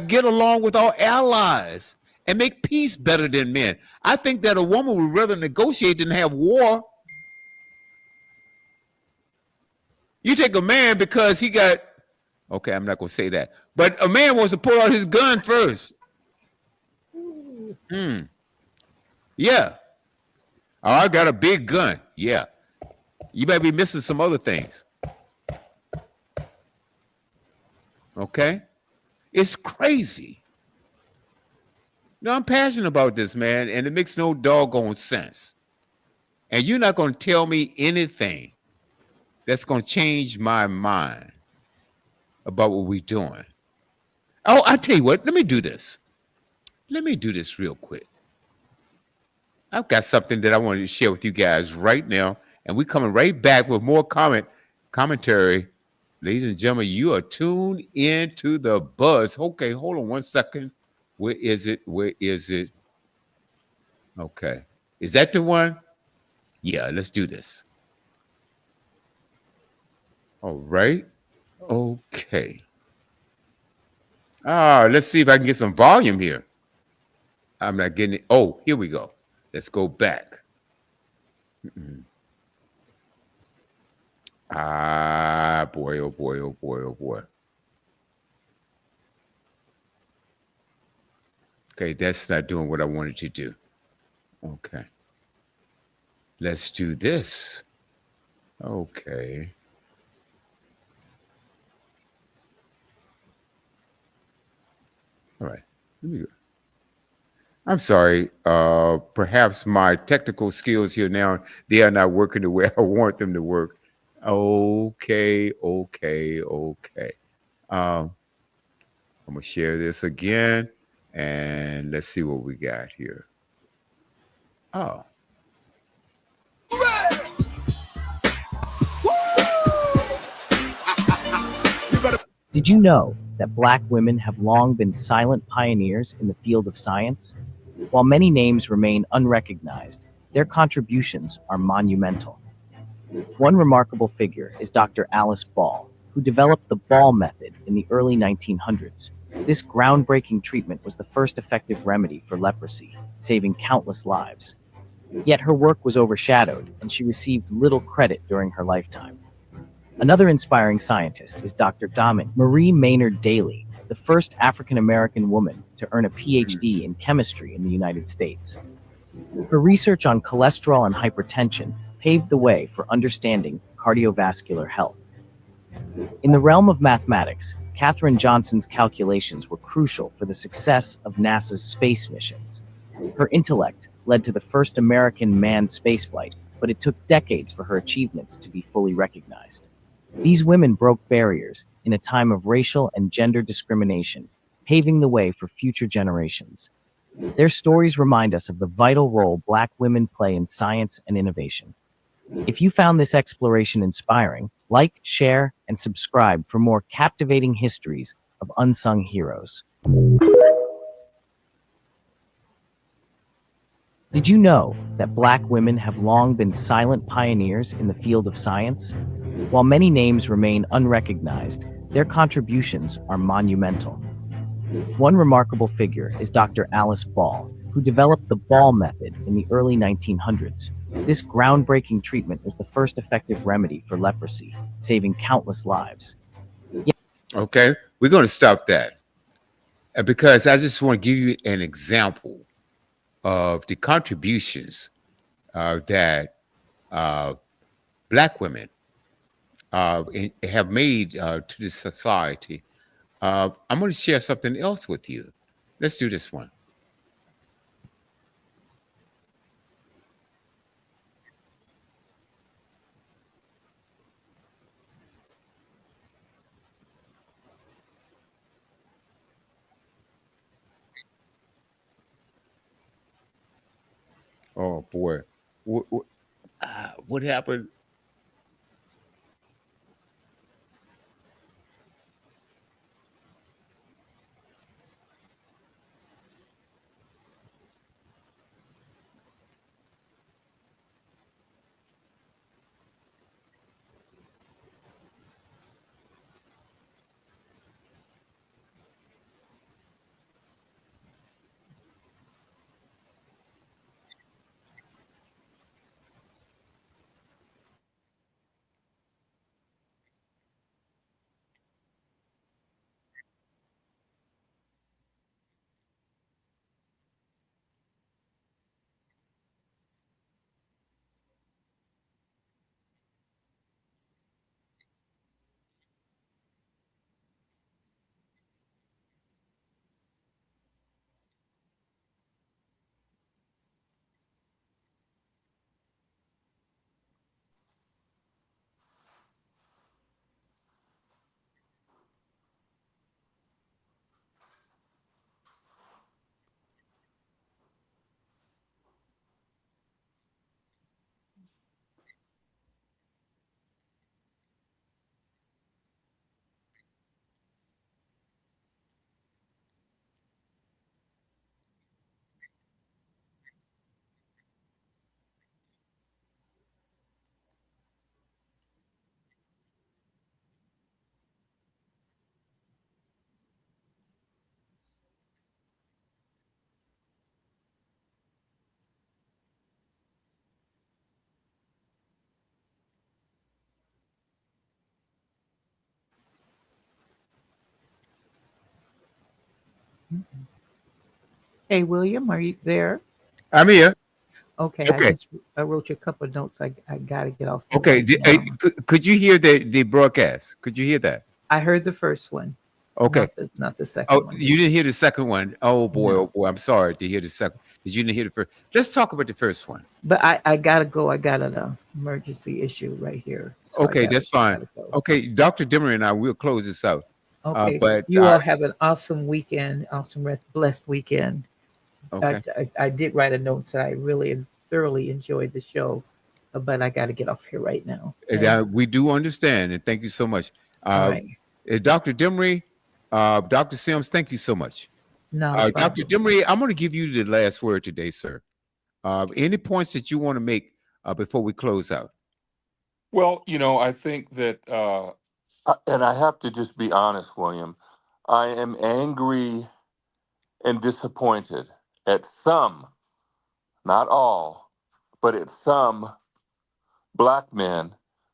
get along with our allies and make peace better than men. I think that a woman would rather negotiate than have war. You take a man because he got, okay, I'm not going to say that, but a man wants to pull out his gun first. Yeah. Oh, I got a big gun. Yeah. You might be missing some other things. Okay? It's crazy. No, I'm passionate about this, man, and it makes no doggone sense. And you're not going to tell me anything that's going to change my mind about what we're doing. Oh, I tell you what, let me do this. Let me do this real quick. I've got something that I wanted to share with you guys right now, and we're coming right back with more commentary. Ladies and gentlemen, you are tuned into the buzz. Okay, hold on one second. Where is it? Where is it? Okay. Is that the one? Yeah, let's do this. All right. Okay. Let's see if I can get some volume here. I'm not getting it. Oh, here we go. Let's go back. Boy, oh boy, oh boy, oh boy. Okay, that's not doing what I wanted to do. Okay. Let's do this. Okay. All right. Let me go. I'm sorry. Perhaps my technical skills here now, they are not working the way I want them to work. Okay. I'm going to share this again, and let's see what we got here. Oh. Did you know that Black women have long been silent pioneers in the field of science? While many names remain unrecognized, their contributions are monumental. One remarkable figure is Dr. Alice Ball, who developed the Ball method in the early 1900s. This groundbreaking treatment was the first effective remedy for leprosy, saving countless lives. Yet her work was overshadowed, and she received little credit during her lifetime. Another inspiring scientist is Dr. Marie Maynard Daly, the first African-American woman to earn a PhD in chemistry in the United States. Her research on cholesterol and hypertension paved the way for understanding cardiovascular health. In the realm of mathematics, Katherine Johnson's calculations were crucial for the success of NASA's space missions. Her intellect led to the first American manned spaceflight, but it took decades for her achievements to be fully recognized. These women broke barriers in a time of racial and gender discrimination, paving the way for future generations. Their stories remind us of the vital role Black women play in science and innovation. If you found this exploration inspiring, like, share, and subscribe for more captivating histories of unsung heroes. Did you know that Black women have long been silent pioneers in the field of science? While many names remain unrecognized, their contributions are monumental. One remarkable figure is Dr. Alice Ball, who developed the ball method in the early 1900s. This groundbreaking treatment was the first effective remedy for leprosy, saving countless lives. Okay, we're going to stop that. Because I just want to give you an example of the contributions that uh, Black women have made to this society. I'm going to share something else with you. Let's do this one. Oh boy, what happened? Hey, William, are you there? I'm here. Okay, Okay, I wrote you a couple of notes. I gotta get off here okay. right now. Could you hear the broadcast? Could you hear that? I heard the first one, Okay. not the Oh, second one. you didn't hear the second one. Oh boy, oh No, boy. I'm sorry to hear the second. Because you didn't hear the first. Let's talk about the first one. but I gotta go. I got an emergency issue right here, so Okay, that's I fine. gotta go. Okay, Dr. Dimmer and I will close this out. Okay, But you all have an awesome weekend, awesome blessed weekend. okay, I did write a note that I really and thoroughly enjoyed the show, but I got to get off here right now. and, Okay. we do understand, and thank you so much. All Uh, right. Dr. Dimmery, Dr. Sims, thank you so much. Not a Dr. problem. Dimmery, I'm going to give you the last word today, sir. Any points that you want to make before we close out? Well, I think that, and I have to just be honest, William, I am angry and disappointed at some, not all, but at some Black men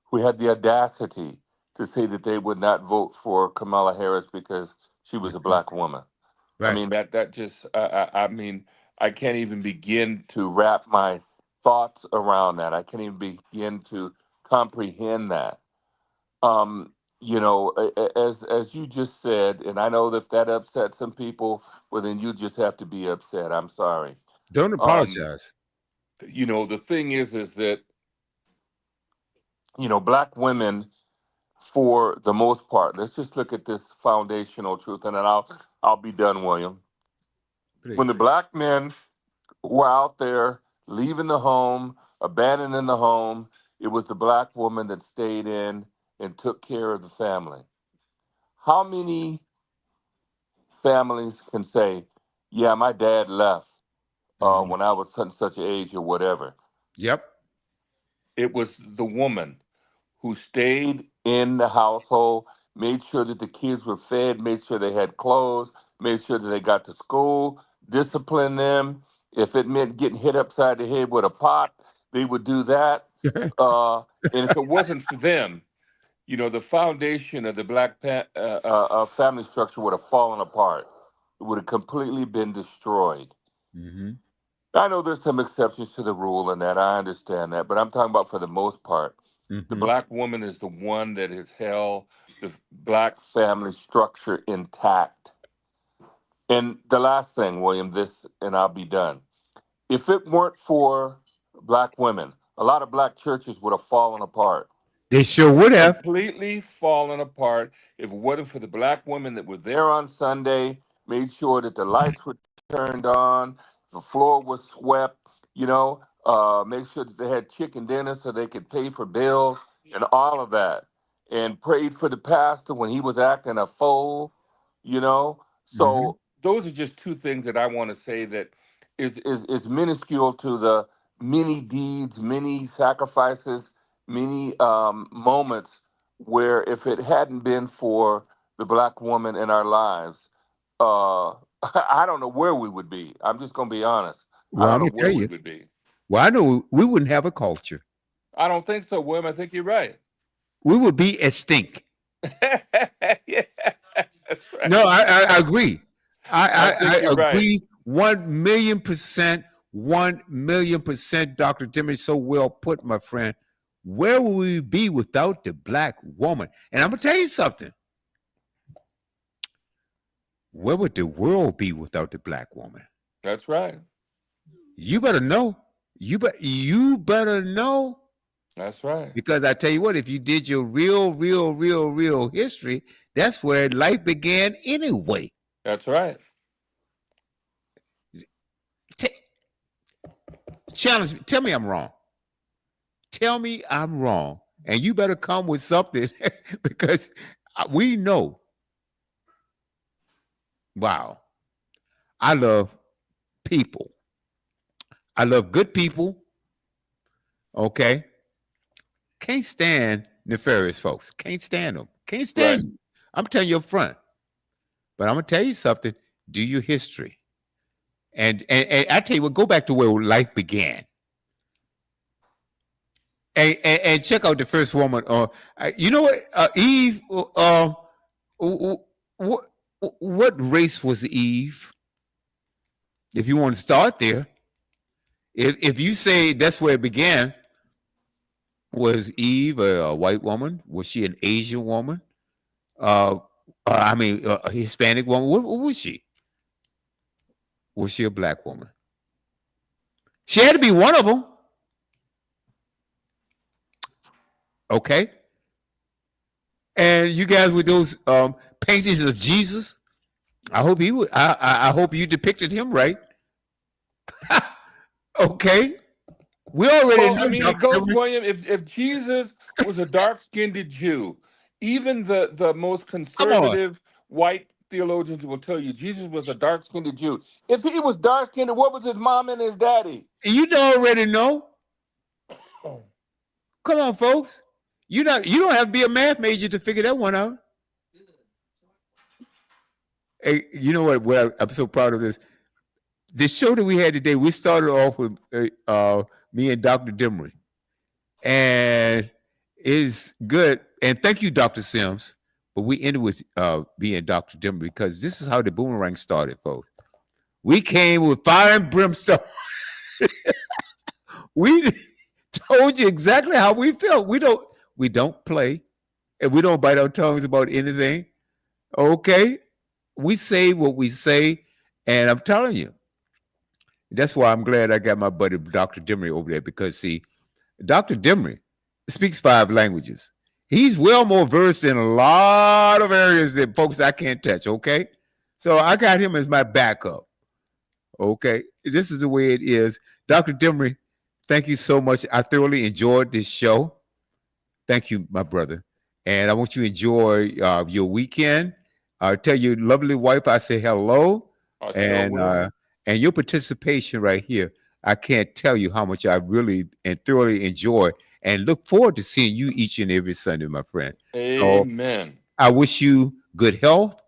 who had the audacity to say that they would not vote for Kamala Harris because she was a Black woman. I Right. mean, that just, I mean, I can't even begin to wrap my thoughts around that. I can't even begin to comprehend that. As you just said, and I know that if that upset some people, well, then you just have to be upset. I'm sorry. Don't Um, apologize. the thing is that Black women, for the most part, let's just look at this foundational truth, and then I'll be done, William. When the Please. Black men were out there leaving the home, abandoning the home, it was the Black woman that stayed in and took care of the family. How many families can say, "Yeah, my dad left Mhm. when I was such and such an age or whatever"? Yep. It was the woman who stayed in the household, made sure that the kids were fed, made sure they had clothes, made sure that they got to school, disciplined them, If it meant getting hit upside the head with a pot, they would do that. And if it wasn't for them, the foundation of the family structure would have fallen apart. It would have completely been destroyed. Mm-hmm. I know there's some exceptions to the rule and that. I understand that. But I'm talking about for the most part, the Mm-hmm. black woman is the one that has held the black family structure intact. And the last thing, William, this, and I'll be done. If it weren't for black women, a lot of black churches would have fallen apart. They sure would have. Completely fallen apart if it wasn't for the black women that were there on Sunday, made sure that the lights were turned on, the floor was swept, make sure that they had chicken dinner so they could pay for bills and all of that, and prayed for the pastor when he was acting a fool, you know. Mm-hmm. So those are just two things that I want to say that is minuscule to the many deeds, many sacrifices, many moments where if it hadn't been for the black woman in our lives, I don't know where we would be. I'm just going to be honest. I Well, don't I'm know gonna where tell we you. would be. Well, I know we wouldn't have a culture. I don't think so, William. I think you're right. We would be extinct. Yeah, that's right. No, I agree. I think I you're right. agree 1,000,000%. 1,000,000%, Dr. Dimmy, so well put, my friend. Where would we be without the black woman? And I'm gonna tell you something. Where would the world be without the black woman? That's right. You better know. You better know. That's right. Because I tell you what, if you did your real history, that's where life began anyway. That's right. Challenge me. Tell me I'm wrong. Tell me I'm wrong. And you better come with something because we know. Wow. I love people. I love good people. Okay. Can't stand nefarious folks. Can't stand them. Can't stand you. I'm telling you up front. But I'm going to tell you something. Do your history. And I tell you what, go back to where life began. And check out the first woman. You know what? Eve. What race was Eve? If you want to start there, if you say that's where it began, was Eve a white woman? Was she an Asian woman? A Hispanic woman. What was she? Was she a black woman? She had to be one of them. Okay. And you guys with those paintings of Jesus, I hope he would. I hope you depicted him right. Okay. We already Well, know. I mean, it goes, William. If Jesus was a dark-skinned Jew, even the most conservative white theologians will tell you Jesus was a dark-skinned Jew. If he was dark-skinned, what was his mom and his daddy? You already know. Come on, folks. You don't have to be a math major to figure that one out. Hey, you know what? I'm so proud of this. The show that we had today, we started off with me and Dr. Demery. And it's good. And thank you, Dr. Sims. But we ended with me and Dr. Demery because this is how the boomerang started, folks. We came with fire and brimstone. We told you exactly how we felt. We don't play, and we don't bite our tongues about anything. Okay? We say what we say, and I'm telling you, that's why I'm glad I got my buddy Dr. Demery over there because, see, Dr. Demery speaks 5 languages. He's well more versed in a lot of areas that folks I can't touch, okay? So I got him as my backup, okay? This is the way it is. Dr. Demery, thank you so much. I thoroughly enjoyed this show. Thank you, my brother. And I want you to enjoy your weekend. Tell your lovely wife I say hello. And your participation right here, I can't tell you how much I really and thoroughly enjoy and look forward to seeing you each and every Sunday, my friend. Amen. So I wish you good health,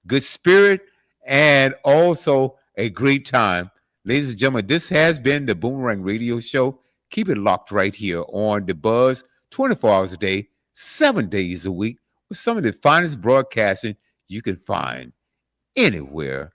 good spirit, and also a great time Ladies and gentlemen, this has been the Boomerang Radio Show. Keep it locked right here on the Buzz, 24 hours a day, 7 days a week, with some of the finest broadcasting you can find anywhere